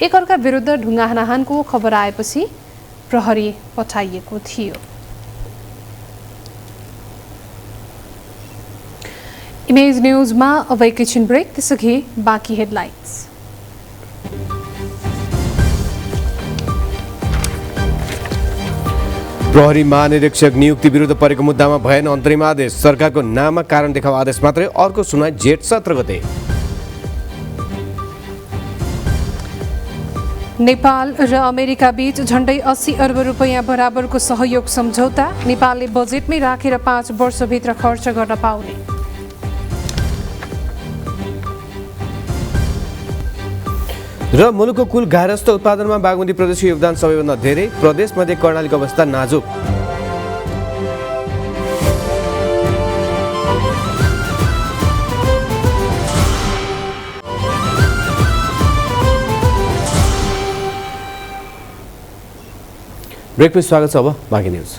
एकअर्का विरुद्ध ढुङ्गा हानाहानको खबर आएपछि प्रहरी पठाइएको थियो। इमेज न्यूजमा अब एकैछिन ब्रेक, त्यसअघि बाँकी हेडलाइन्स। प्रहरी महानिरीक्षक नियुक्ति विरुद्ध परेको मुद्दामा भएन अन्तरिम आदेश। सरकारको नाममा कारण देखाउ आदेश मात्रै, अर्को सुनवाई जेठ 17 गते। नेपाल र अमेरिका बीच झण्डै 80 अर्ब रुपैयाँ बराबरको सहयोग सम्झौता। नेपालले बजेटमै राखेर 5 वर्षभित्र खर्च गर्न पाउने। र मुलुकको कुल गारस्थ उत्पादनमा बागमती प्रदेशको योगदान सबैभन्दा धेरै। प्रदेशमध्ये कर्णालीको अवस्था नाजुक। ब्रेकमा स्वागत छ। अब बाँकी न्युज।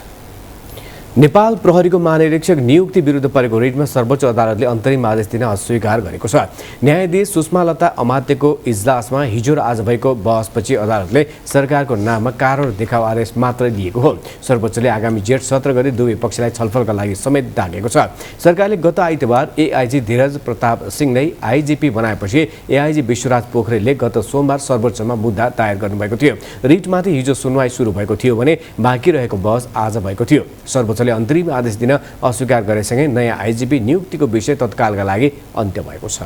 नेपाल प्रहरीको महानिरीक्षक नियुक्ति विरुद्ध परेको रिटमा सर्वोच्च अदालतले अन्तरिम आदेश दिन अस्वीकार गरेको छ। न्यायाधीश सुषमा लता अमात्यको इजलासमा हिजो र आज भएको बहसपछि अदालतले सरकारको नाममा कारण देखाउ आदेश मात्र दिएको हो। सर्वोच्चले आगामी जेठ 17 गते दुवै पक्षलाई छलफलका लागि समेत डाकेको छ। सरकारले गत आइतबार एआइजी धीरज प्रताप सिंहलाई आइजिपी बनाएपछि एआइजी विश्वराज पोखरेलले गत सोमबार सर्वोच्चमा मुद्दा दायर गर्नुभएको थियो। रिटमाथि हिजो सुनवाई सुरु भएको थियो भने बाँकी रहेको बहस आज भएको थियो। सर्वोच्चले अन्तरिम आदेश दिन अस्वीकार गरेसँगै नयाँ आइजिपी नियुक्तिको विषय तत्कालका लागि अन्त्य भएको छ।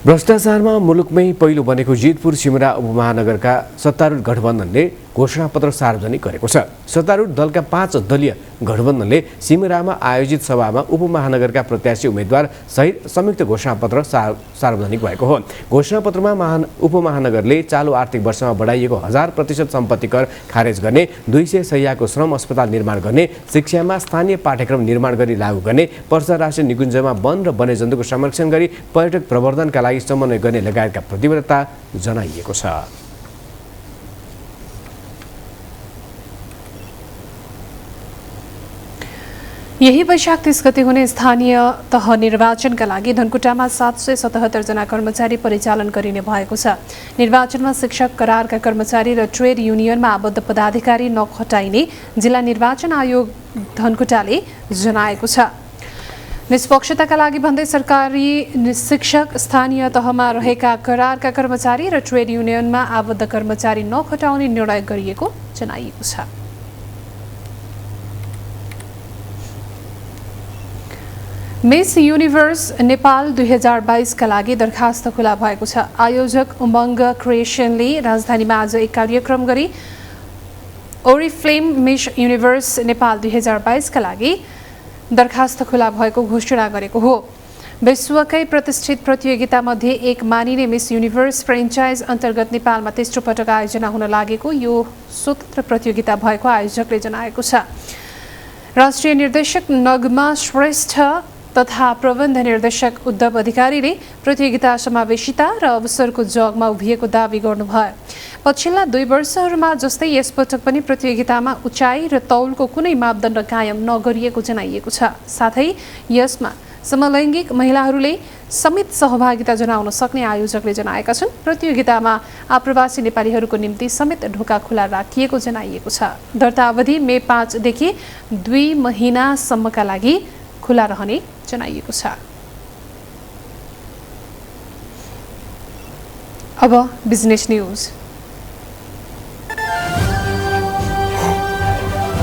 भ्रष्टाचारमा मुलुकमै पहिलो बनेको जितपुर सिमरा उपमहानगरका सत्तारूढ गठबन्धनले घोषणापत्र सार्वजनिक गरेको छ। सत्तारूढ दलका 5 दलीय गठबन्धनले सिमरामा आयोजित सभामा उपमहानगरका प्रत्याशी उम्मेद्वार सहित संयुक्त घोषणापत्र सार्वजनिक भएको हो। घोषणापत्रमा उपमहानगरले चालु आर्थिक वर्षमा बढाइएको 1000% सम्पत्ति कर खारेज गर्ने, 200 शैय्याको श्रम अस्पताल निर्माण गर्ने, शिक्षामा स्थानीय पाठ्यक्रम निर्माण गरी लागू गर्ने, पर्सा राष्ट्रिय निकुञ्जमा वन र वन्यजन्तुको संरक्षण गरी पर्यटक प्रवर्धनका लागि समन्वय गर्ने लगायतका प्रतिबद्धता जनाइएको छ। यही वैशाख 30 गते हुने स्थानीय तह निर्वाचनका लागि धनकुटामा 777 जना कर्मचारी परिचालन गरिने भएको छ। निर्वाचनमा शिक्षक, करारका कर्मचारी र ट्रेड युनियनमा आबद्ध पदाधिकारी नखटाइने जिल्ला निर्वाचन आयोग धनकुटाले जनाएको छ। निष्पक्षताका लागि भन्दै सरकारी शिक्षक, स्थानीय तहमा रहेका करारका कर्मचारी र ट्रेड युनियनमा आबद्ध कर्मचारी नखटाउने निर्णय गरिएको जनाइएको छ। मिस युनिभर्स नेपाल 2022 का लागि दरखास्त खुला भएको छ। आयोजक उमङ्ग क्रिएसनले राजधानीमा आज एक कार्यक्रम गरी ओरिफ्लेम मिस युनिभर्स नेपाल 2022 का लागि दरखास्त खुला भएको घोषणा गरेको हो। विश्वकै प्रतिष्ठित प्रतियोगिता मध्ये एक मानिने मिस युनिभर्स फ्रेन्चाइज अन्तर्गत नेपालमा तेस्रो पटक आयोजना हुन लागेको यो स्वतन्त्र प्रतियोगिता भएको आयोजकले जनाएको छ। राष्ट्रिय निर्देशक नगमा श्रेष्ठ तथा प्रबन्ध निर्देशक उद्धव अधिकारीले प्रतियोगिता समावेशिता र अवसरको जगमा उभिएको दावी गर्नुभयो। पछिल्ला 2 वर्षहरूमा जस्तै यसपटक पनि प्रतियोगितामा उचाइ र तौलको कुनै मापदण्ड कायम नगरिएको जनाइएको छ। साथै यसमा समलैङ्गिक महिलाहरूले समेत सहभागिता जनाउन सक्ने आयोजकले जनाएका छन्। प्रतियोगितामा आप्रवासी नेपालीहरूको निम्ति समेत ढोका खुला राखिएको जनाइएको छ। दर्ता अवधि मे 5 देखि 2 महिनासम्मका लागि खुला रहने जनाइएको छ। अब बिजनेस न्यूज।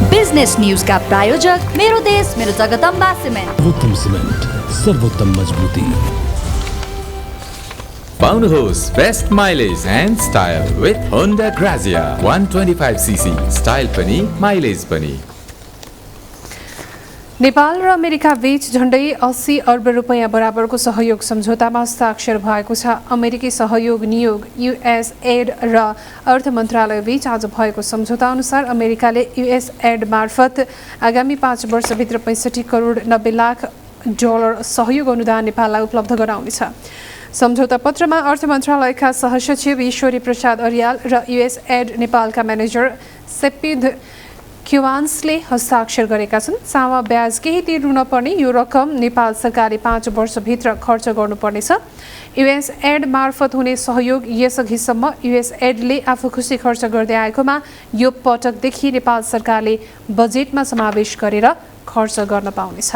बिजनेस न्यूज का प्रायोजक मेरो देश मेरो जगदम्बा सिमेन्ट। सर्वोत्तम सिमेन्ट, सर्वोत्तम मजबुती। पाउनुहोस् best mileage and style with Honda Grazia 125cc, style पनि माइलेज पनि। नेपाल र अमेरिका बीच झण्डै 80 अर्ब रुपैयाँ बराबरको सहयोग सम्झौतामा हस्ताक्षर भएको छ। अमेरिकी सहयोग नियोग युएसएड र अर्थ मन्त्रालय बीच आज भएको सम्झौता अनुसार अमेरिकाले युएसएड मार्फत आगामी 5 वर्षभित्र 65 करोड 90 लाख डलर सहयोग अनुदान नेपाललाई उपलब्ध गराउनेछ। सम्झौता पत्रमा अर्थ मन्त्रालयका सहसचिव ईश्वरी प्रसाद अर्याल र युएसएड नेपालका म्यानेजर सेपिद क्युवान्सले हस्ताक्षर गरेका छन्। सामा ब्याज केही तिर्नु नपर्ने यो रकम नेपाल सरकारले 5 वर्षभित्र खर्च गर्नुपर्नेछ। युएसएड मार्फत हुने सहयोग यसअघिसम्म युएसएडले आफू खुसी खर्च गर्दै आएकोमा यो पटकदेखि नेपाल सरकारले बजेटमा समावेश गरेर खर्च गर्न पाउनेछ।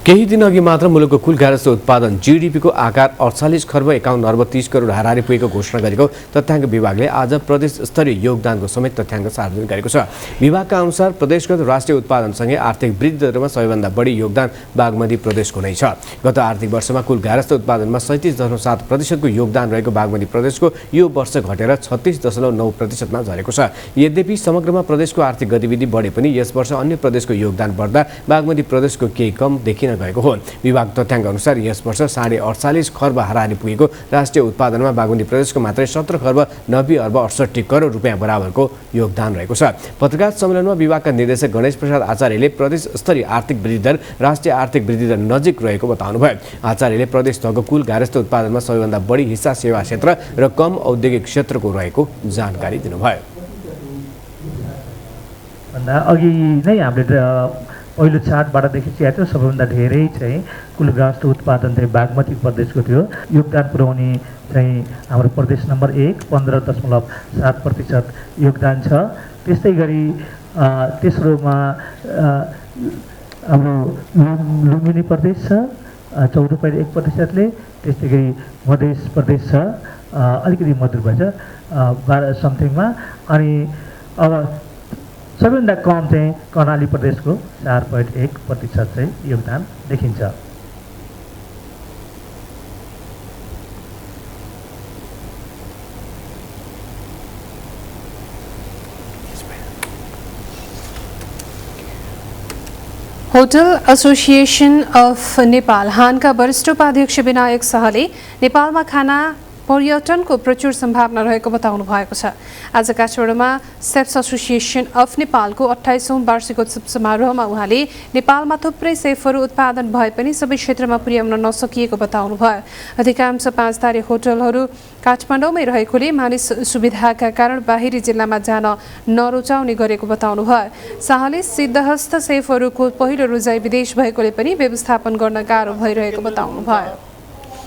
केही दिन अघि मात्र मुलुकको कुल गार्हस्थ्य उत्पादन जीडीपीको आकार 48 खर्ब 51 अर्ब 30 करोड हाराहारी पुगेको घोषणा गरेको तथ्याङ्क विभागले आज प्रदेश स्तरीय योगदानको समेत तथ्याङ्क सार्वजनिक गरेको छ। विभागका अनुसार प्रदेशगत राष्ट्रिय उत्पादनसँगै आर्थिक वृद्धि दरमा सबैभन्दा बढी योगदान बागमती प्रदेशको नै छ। गत आर्थिक वर्षमा कुल गार्हस्थ्य उत्पादनमा 37.7% योगदान रहेको बागमती प्रदेशको यो वर्ष घटेर 36.9%मा झरेको छ। यद्यपि समग्रमा प्रदेशको आर्थिक गतिविधि बढे पनि यस वर्ष अन्य प्रदेशको योगदान बढ्दा बागमती प्रदेशको केही कम देखिन गएको हो। विभाग तथ्याङ्क अनुसार यस वर्ष 48.5 खर्ब हाराहारी पुगेको राष्ट्रिय उत्पादनमा बागमती प्रदेशको मात्रै 17 खर्ब 90 अर्ब 68 करोड रुपियाँ बराबरको योगदान रहेको छ। पत्रकार सम्मेलनमा विभागका निर्देशक गणेश प्रसाद आचार्यले प्रदेश स्तरीय आर्थिक वृद्धि दर राष्ट्रिय आर्थिक वृद्धि दर नजिक रहेको बताउनुभयो। आचार्यले प्रदेश तहको कुल गार्हस्थ्य उत्पादनमा सबैभन्दा बढी हिस्सा सेवा क्षेत्र र कम औद्योगिक क्षेत्रको रहेको जानकारी दिनुभयो। अघि नै हामीले पहिलो चार्टबाट देखिसकेको थियो सबैभन्दा धेरै चाहिँ कुल गार्हस्थ्य उत्पादन चाहिँ बागमती प्रदेशको थियो। योगदान पुर्याउने चाहिँ हाम्रो प्रदेश नम्बर 1 15.7% योगदान छ। त्यस्तै गरी तेस्रोमा हाम्रो लुम्बिनी प्रदेश छ 14.1%ले। त्यस्तै गरी मध्य प्रदेश छ अलिकति मधुर भएछ 12 समथिङमा। अनि अब सबैभन्दा कम चाहिँ कर्णाली प्रदेशको 4.1% चाहिँ योगदान देखिन्छ। होटल एसोसिएसन अफ नेपाल हानका वरिष्ठ उपाध्यक्ष विनायक शाहले नेपालमा खाना पर्यटनको प्रचुर सम्भावना रहेको बताउनु भएको छ। आज काठमाडौँमा सेफ्स एसोसिएसन अफ नेपालको 28औं वार्षिकोत्सव समारोहमा उहाँले नेपालमा थुप्रै सेफहरू उत्पादन भए पनि सबै क्षेत्रमा पुर्याउन नसकिएको बताउनु भयो। अधिकांश 5 तारे होटलहरू काठमाडौँमै रहेकोले मानिस सुविधाका कारण बाहिरी जिल्लामा जान नरुचाउने गरेको बताउनु भयो। शाहले सिद्धहस्त सेफहरूको पहिलो रुजाई विदेश भएकोले पनि व्यवस्थापन गर्न गाह्रो भइरहेको बताउनु भयो।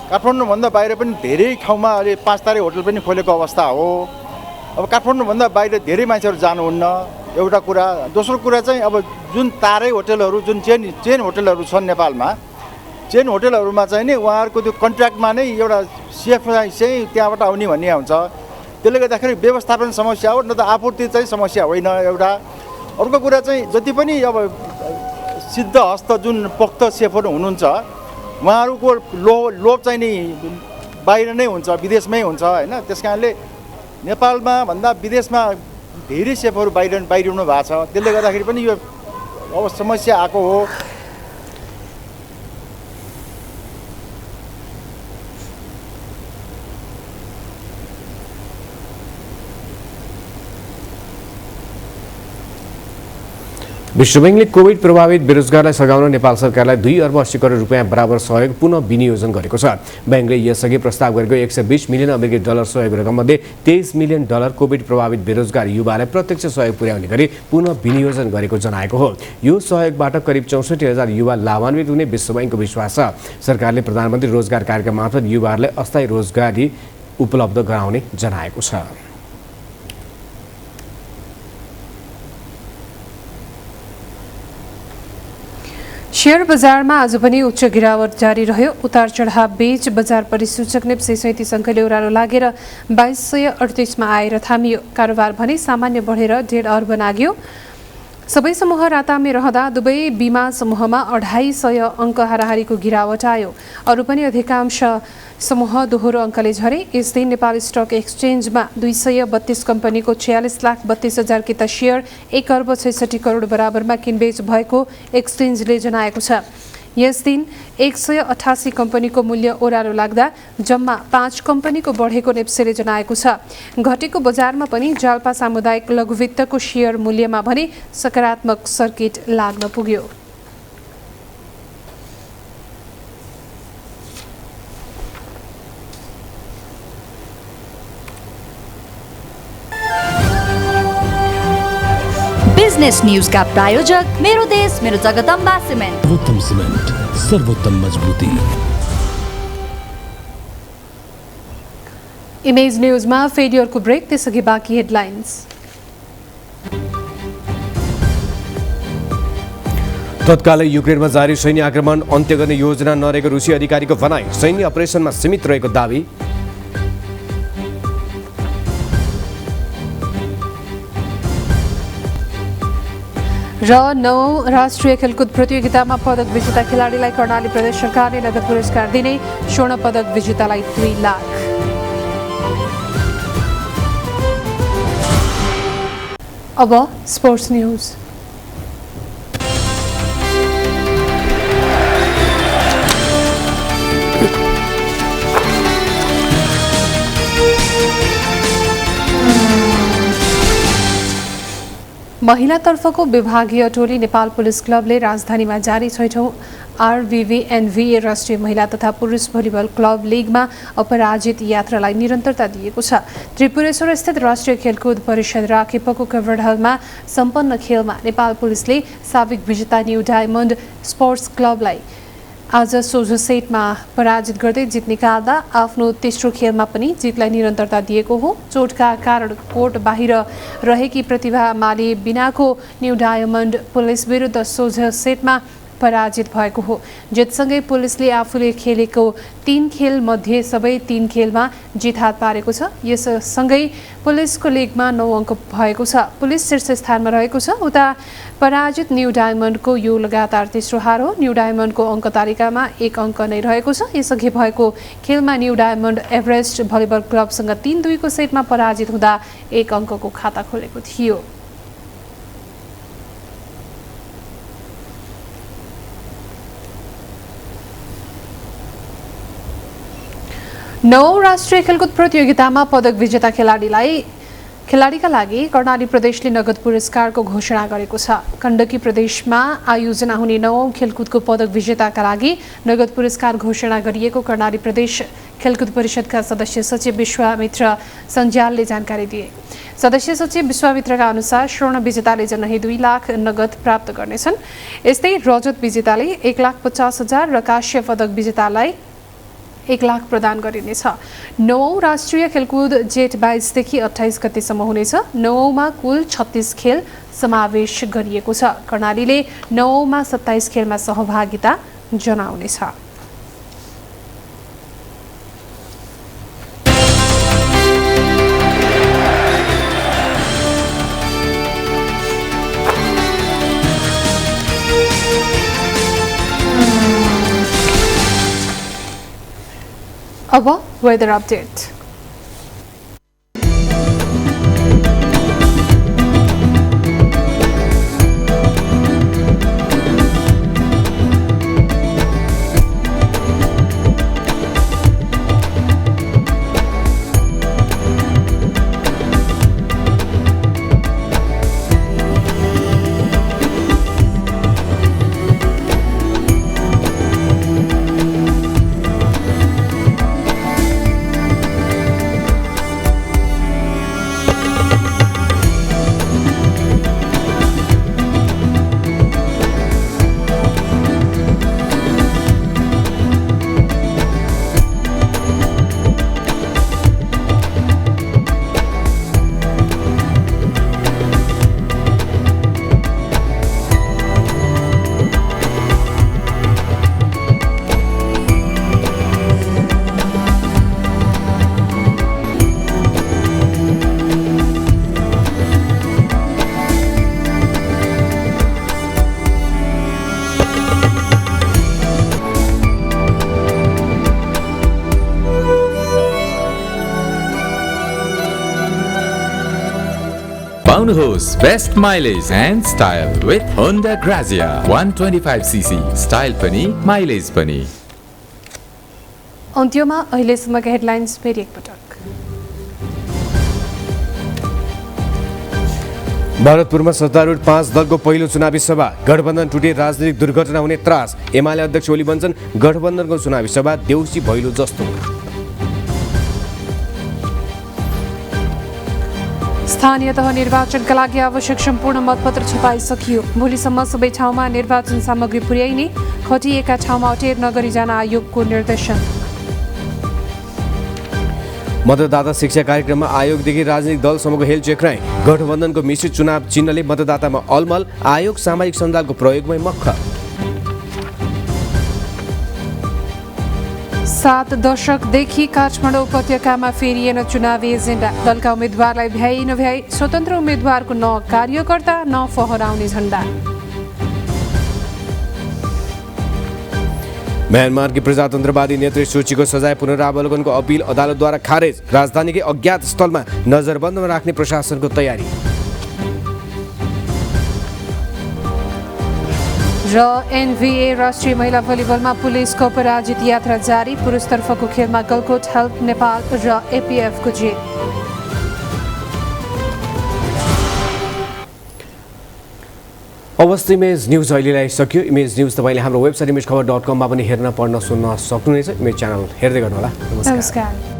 काठमाडौँभन्दा बाहिर पनि धेरै ठाउँमा अहिले 5 तारे होटल पनि खोलेको अवस्था हो। अब काठमाडौँभन्दा बाहिर धेरै मान्छेहरू जानुहुन्न एउटा कुरा। दोस्रो कुरा चाहिँ अब जुन तारै होटलहरू जुन चेन होटलहरू छन् नेपालमा, चेन होटलहरूमा चाहिँ नि उहाँहरूको त्यो कन्ट्र्याक्टमा नै एउटा सेफ चाहिँ त्यहाँबाट आउने भन्ने हुन्छ। त्यसले गर्दाखेरि व्यवस्थापन समस्या हो, न त आपूर्ति चाहिँ समस्या होइन एउटा। अर्को कुरा चाहिँ जति पनि अब सिद्ध हस्त जुन पोख्त सेफहरू हुनुहुन्छ उहाँहरूको लोभ चाहिँ नि बाहिर नै हुन्छ, विदेशमै हुन्छ होइन। त्यस कारणले नेपालमा भन्दा विदेशमा धेरै सेफहरू बाहिरिनु भएको छ। त्यसले गर्दाखेरि पनि यो अब समस्या आएको हो। विश्व बैंकले कोभिड प्रभावित बेरोजगारलाई सघाउन नेपाल सरकारलाई 2 अर्ब 80 करोड रुपियाँ बराबर सहयोग पुनः विनियोजन गरेको छ। बैंकले यसअघि प्रस्ताव गरेको 120 मिलियन अमेरिकी डलर सहयोग रकममध्ये 23 मिलियन डलर कोभिड प्रभावित बेरोजगार युवालाई प्रत्यक्ष सहयोग पुर्याउने गरी पुनः विनियोजन गरेको जनाएको हो। यो सहयोगबाट करिब 64,000 युवा लाभान्वित हुने विश्व बैंकको विश्वास छ। सरकारले प्रधानमन्त्री रोजगार कार्यक्रम मार्फत युवाहरूलाई अस्थायी रोजगारी उपलब्ध गराउने जनाएको छ। शेयर बजारमा आज पनि उच्च गिरावट जारी रह्यो। उतार चढाव बीच बजार परिसूचक नेप्से 37 अङ्कले ओह्रालो लागेर 2238 मा आएर थामियो। कारोबार भने सामान्य बढेर 1.5 अर्ब नाग्यो। सबै समूह रातामे रहँदा दुवै बीमा समूहमा 250 अङ्क हाराहारीको गिरावट आयो। अरू पनि अधिकांश समूह दोहोरो अङ्कले झरे। यस दिन नेपाल स्टक एक्सचेन्जमा 232 कम्पनीको 46,32,000 सेयर 1 अर्ब 66 करोड बराबरमा किनबेच भएको एक्सचेन्जले जनाएको छ। यस दिन 188 कम्पनीको मूल्य ओह्रालो लाग्दा जम्मा 5 कम्पनीको बढेको नेप्सेले जनाएको छ। घटेको बजारमा पनि जाल्पा सामुदायिक लघुवित्तको सेयर मूल्यमा भने सकारात्मक सर्किट लाग्न पुग्यो। बिजनेस न्यूज का प्रायोजक मेरो देश मेरो जगदम्बा सिमेन्ट। सर्वोत्तम सिमेन्ट, सर्वोत्तम मजबुती। इमेज न्यूजमा फेरि अर्को ब्रेक, त्यसअघि बाँकी हेडलाइन्स। तत्कालै युक्रेनमा जारी सैन्य आक्रमण अन्त्य गर्ने योजना नरहेको रुसी अधिकारीको भनाई। सैन्य अपरेसनमा सीमित रहेको दावी। र 9 राष्ट्रिय खेलकुद प्रतियोगितामा पदक विजेता खेलाडीलाई कर्णाली प्रदेश सरकारले नगद पुरस्कार दिने। स्वर्ण पदक विजेतालाई 2 लाख। अब स्पोर्ट्स न्यूज। महिलातर्फको विभागीय टोली नेपाल पुलिस क्लबले राजधानीमा जारी 6औं RVVNVA राष्ट्रिय महिला तथा पुरुष भलिबल क्लब लिगमा अपराजित यात्रालाई निरन्तरता दिएको छ। त्रिपुरेश्वर स्थित राष्ट्रिय खेलकुद परिषद राखेपको कभर हलमा सम्पन्न खेलमा नेपाल पुलिसले साबिक विजेता न्यू डायमन्ड स्पोर्ट्स क्लबलाई आज सोझो सेटमा पराजित गर्दै जित निकाल्दा आफ्नो तेस्रो खेलमा पनि जितलाई निरन्तरता दिएको हो। चोटका कारण कोर्ट बाहिर रहेकी प्रतिभा माली बिनाको न्यू डायमन्ड पुलिस विरुद्ध सोझो सेटमा पराजित भएको हो। जितसँगै पुलिसले आफूले खेलेको 3 खेल मध्ये सबै 3 खेलमा जित हात पारेको छ। यससँगै पुलिसको लिगमा 9 अङ्क भएको छ। पुलिस शीर्ष स्थानमा रहेको छ। उता पराजित न्यू डायमन्डको यो लगातार तेस्रो हार हो। न्यू डायमन्डको अङ्क तालिकामा 1 अङ्क नै रहेको छ। यसअघि भएको खेलमा न्यू डायमन्ड एभरेस्ट भलिबल क्लबसँग 3-2 को सेटमा पराजित हुँदा 1 अङ्कको खाता खोलेको थियो। नौ राष्ट्रिय खेलकुद प्रतियोगितामा पदक विजेता खेलाडीका लागि कर्णाली प्रदेशले नगद पुरस्कारको घोषणा गरेको छ। गण्डकी प्रदेशमा आयोजना हुने 9औं खेलकुदको पदक विजेताका लागि नगद पुरस्कार घोषणा गरिएको कर्णाली प्रदेश खेलकुद परिषदका सदस्य सचिव विश्वामित्र सञ्जालले जानकारी दिए। सदस्य सचिव विश्वामित्रका अनुसार स्वर्ण विजेताले जन्नै 2 लाख नगद प्राप्त गर्नेछन्। यस्तै रजत विजेताले 1,50,000 र कांस्य पदक विजेतालाई 1 लाख प्रदान गरिनेछ। 9औं राष्ट्रिय खेलकुद जेठ 22 देखि 28 गतेसम्म हुनेछ। 9औंमा कुल 36 खेल समावेश गरिएको छ। कर्णालीले 9औंमा 27 खेलमा सहभागिता जनाउनेछ। अब वेदर अपडेट। पाउनुहोस् best mileage and style with Honda Grazia 125cc style पनि माइलेज पनि। अन्त्यमा अहिलेसम्मका हेडलाइन्स फेरि एकपटक। भरतपुरमा सत्तारूढ 5 दलको पहिलो चुनावी सभा, गठबन्धन टुटे राजनीतिक दुर्घटना हुने त्रास। एमाले अध्यक्ष ओली भन्छन् गठबन्धनको चुनावी सभा देउसी भैलो जस्तो। स्थानीय तह निर्वाचनका लागि आवश्यक सम्पूर्ण मतपत्र छपाइसकियो। भोलिसम्म सबै ठाउँमा निर्वाचन सामग्री पुर्याइने, खटिएका ठाउँमा अटेर नगरी जान आयोगको निर्देशन। मतदाता शिक्षा कार्यक्रममा आयोगदेखि राजनीतिक दलसम्मको हेलचेक्राइ। गठबन्धनको मिश्रित चुनाव चिन्हले मतदातामा अलमल, आयोग सामाजिक सञ्जालको प्रयोगमै मक्ख। 7 दशकदेखि काठमाडौँ उपत्यकामा फेरिएन चुनावी एजेन्डा। दलका उम्मेद्वारलाई भ्याइ नभ्याई, स्वतन्त्र उम्मेद्वारको न कार्यकर्ता न फहराउने झण्डा। म्यानमारकी प्रजातन्त्रवादी नेत्री सूचीको सजाय पुनरावलोकनको अपिल अदालतद्वारा खारेज। राजधानीकै अज्ञात स्थलमा नजरबन्दमा राख्ने प्रशासनको तयारी। र एनभिए राष्ट्रिय महिला भलिबलमा पुलिसको अपराजित यात्रा जारी। पुरुषतर्फको खेलमा गलकोट हेल्प नेपाल र एपिएफको जित। अवस्था इमेज न्युज अहिलेलाई सक्यो। इमेज न्युज तपाईँले हाम्रो वेबसाइट imagekhabar.com मा पनि हेर्न पढ्न सुन्न सक्नुहुनेछ। इमेज च्यानल हेर्दै गर्नुहोला। नमस्कार।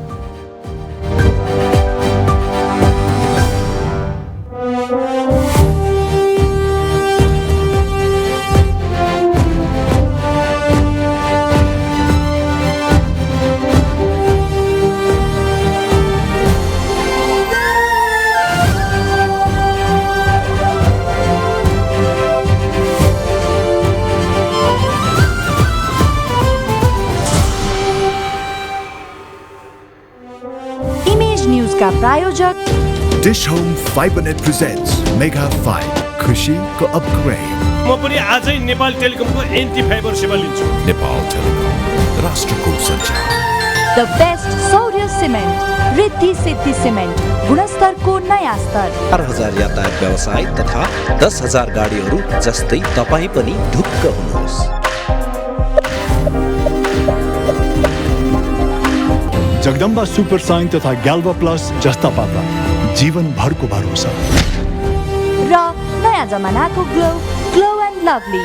का प्रायोजक dish home Fibernet presents mega 5 खुसीको अपग्रेड। म पनि आजै नेपाल टेलिकमको एन्टी फाइबर सेवा लिन्छु। नेपाल टेलिकम राष्ट्रको सञ्चार। द बेस्ट सौर्य सिमेन्ट, रिद्धि सिद्धि सिमेन्ट, गुणस्तरको नयाँ स्तर। 4000 यातायात व्यवसाय तथा 10,000 गाडीहरू जस्तै तपाईँ पनि ढुक्क हुनुहोस्। जगदम्बा सुपर साइन तथा ग्याल्वा प्लस जस्ता पाता जीवनभरको भरोसा। र नयाँ जमानाको ग्लो एन्ड लभली।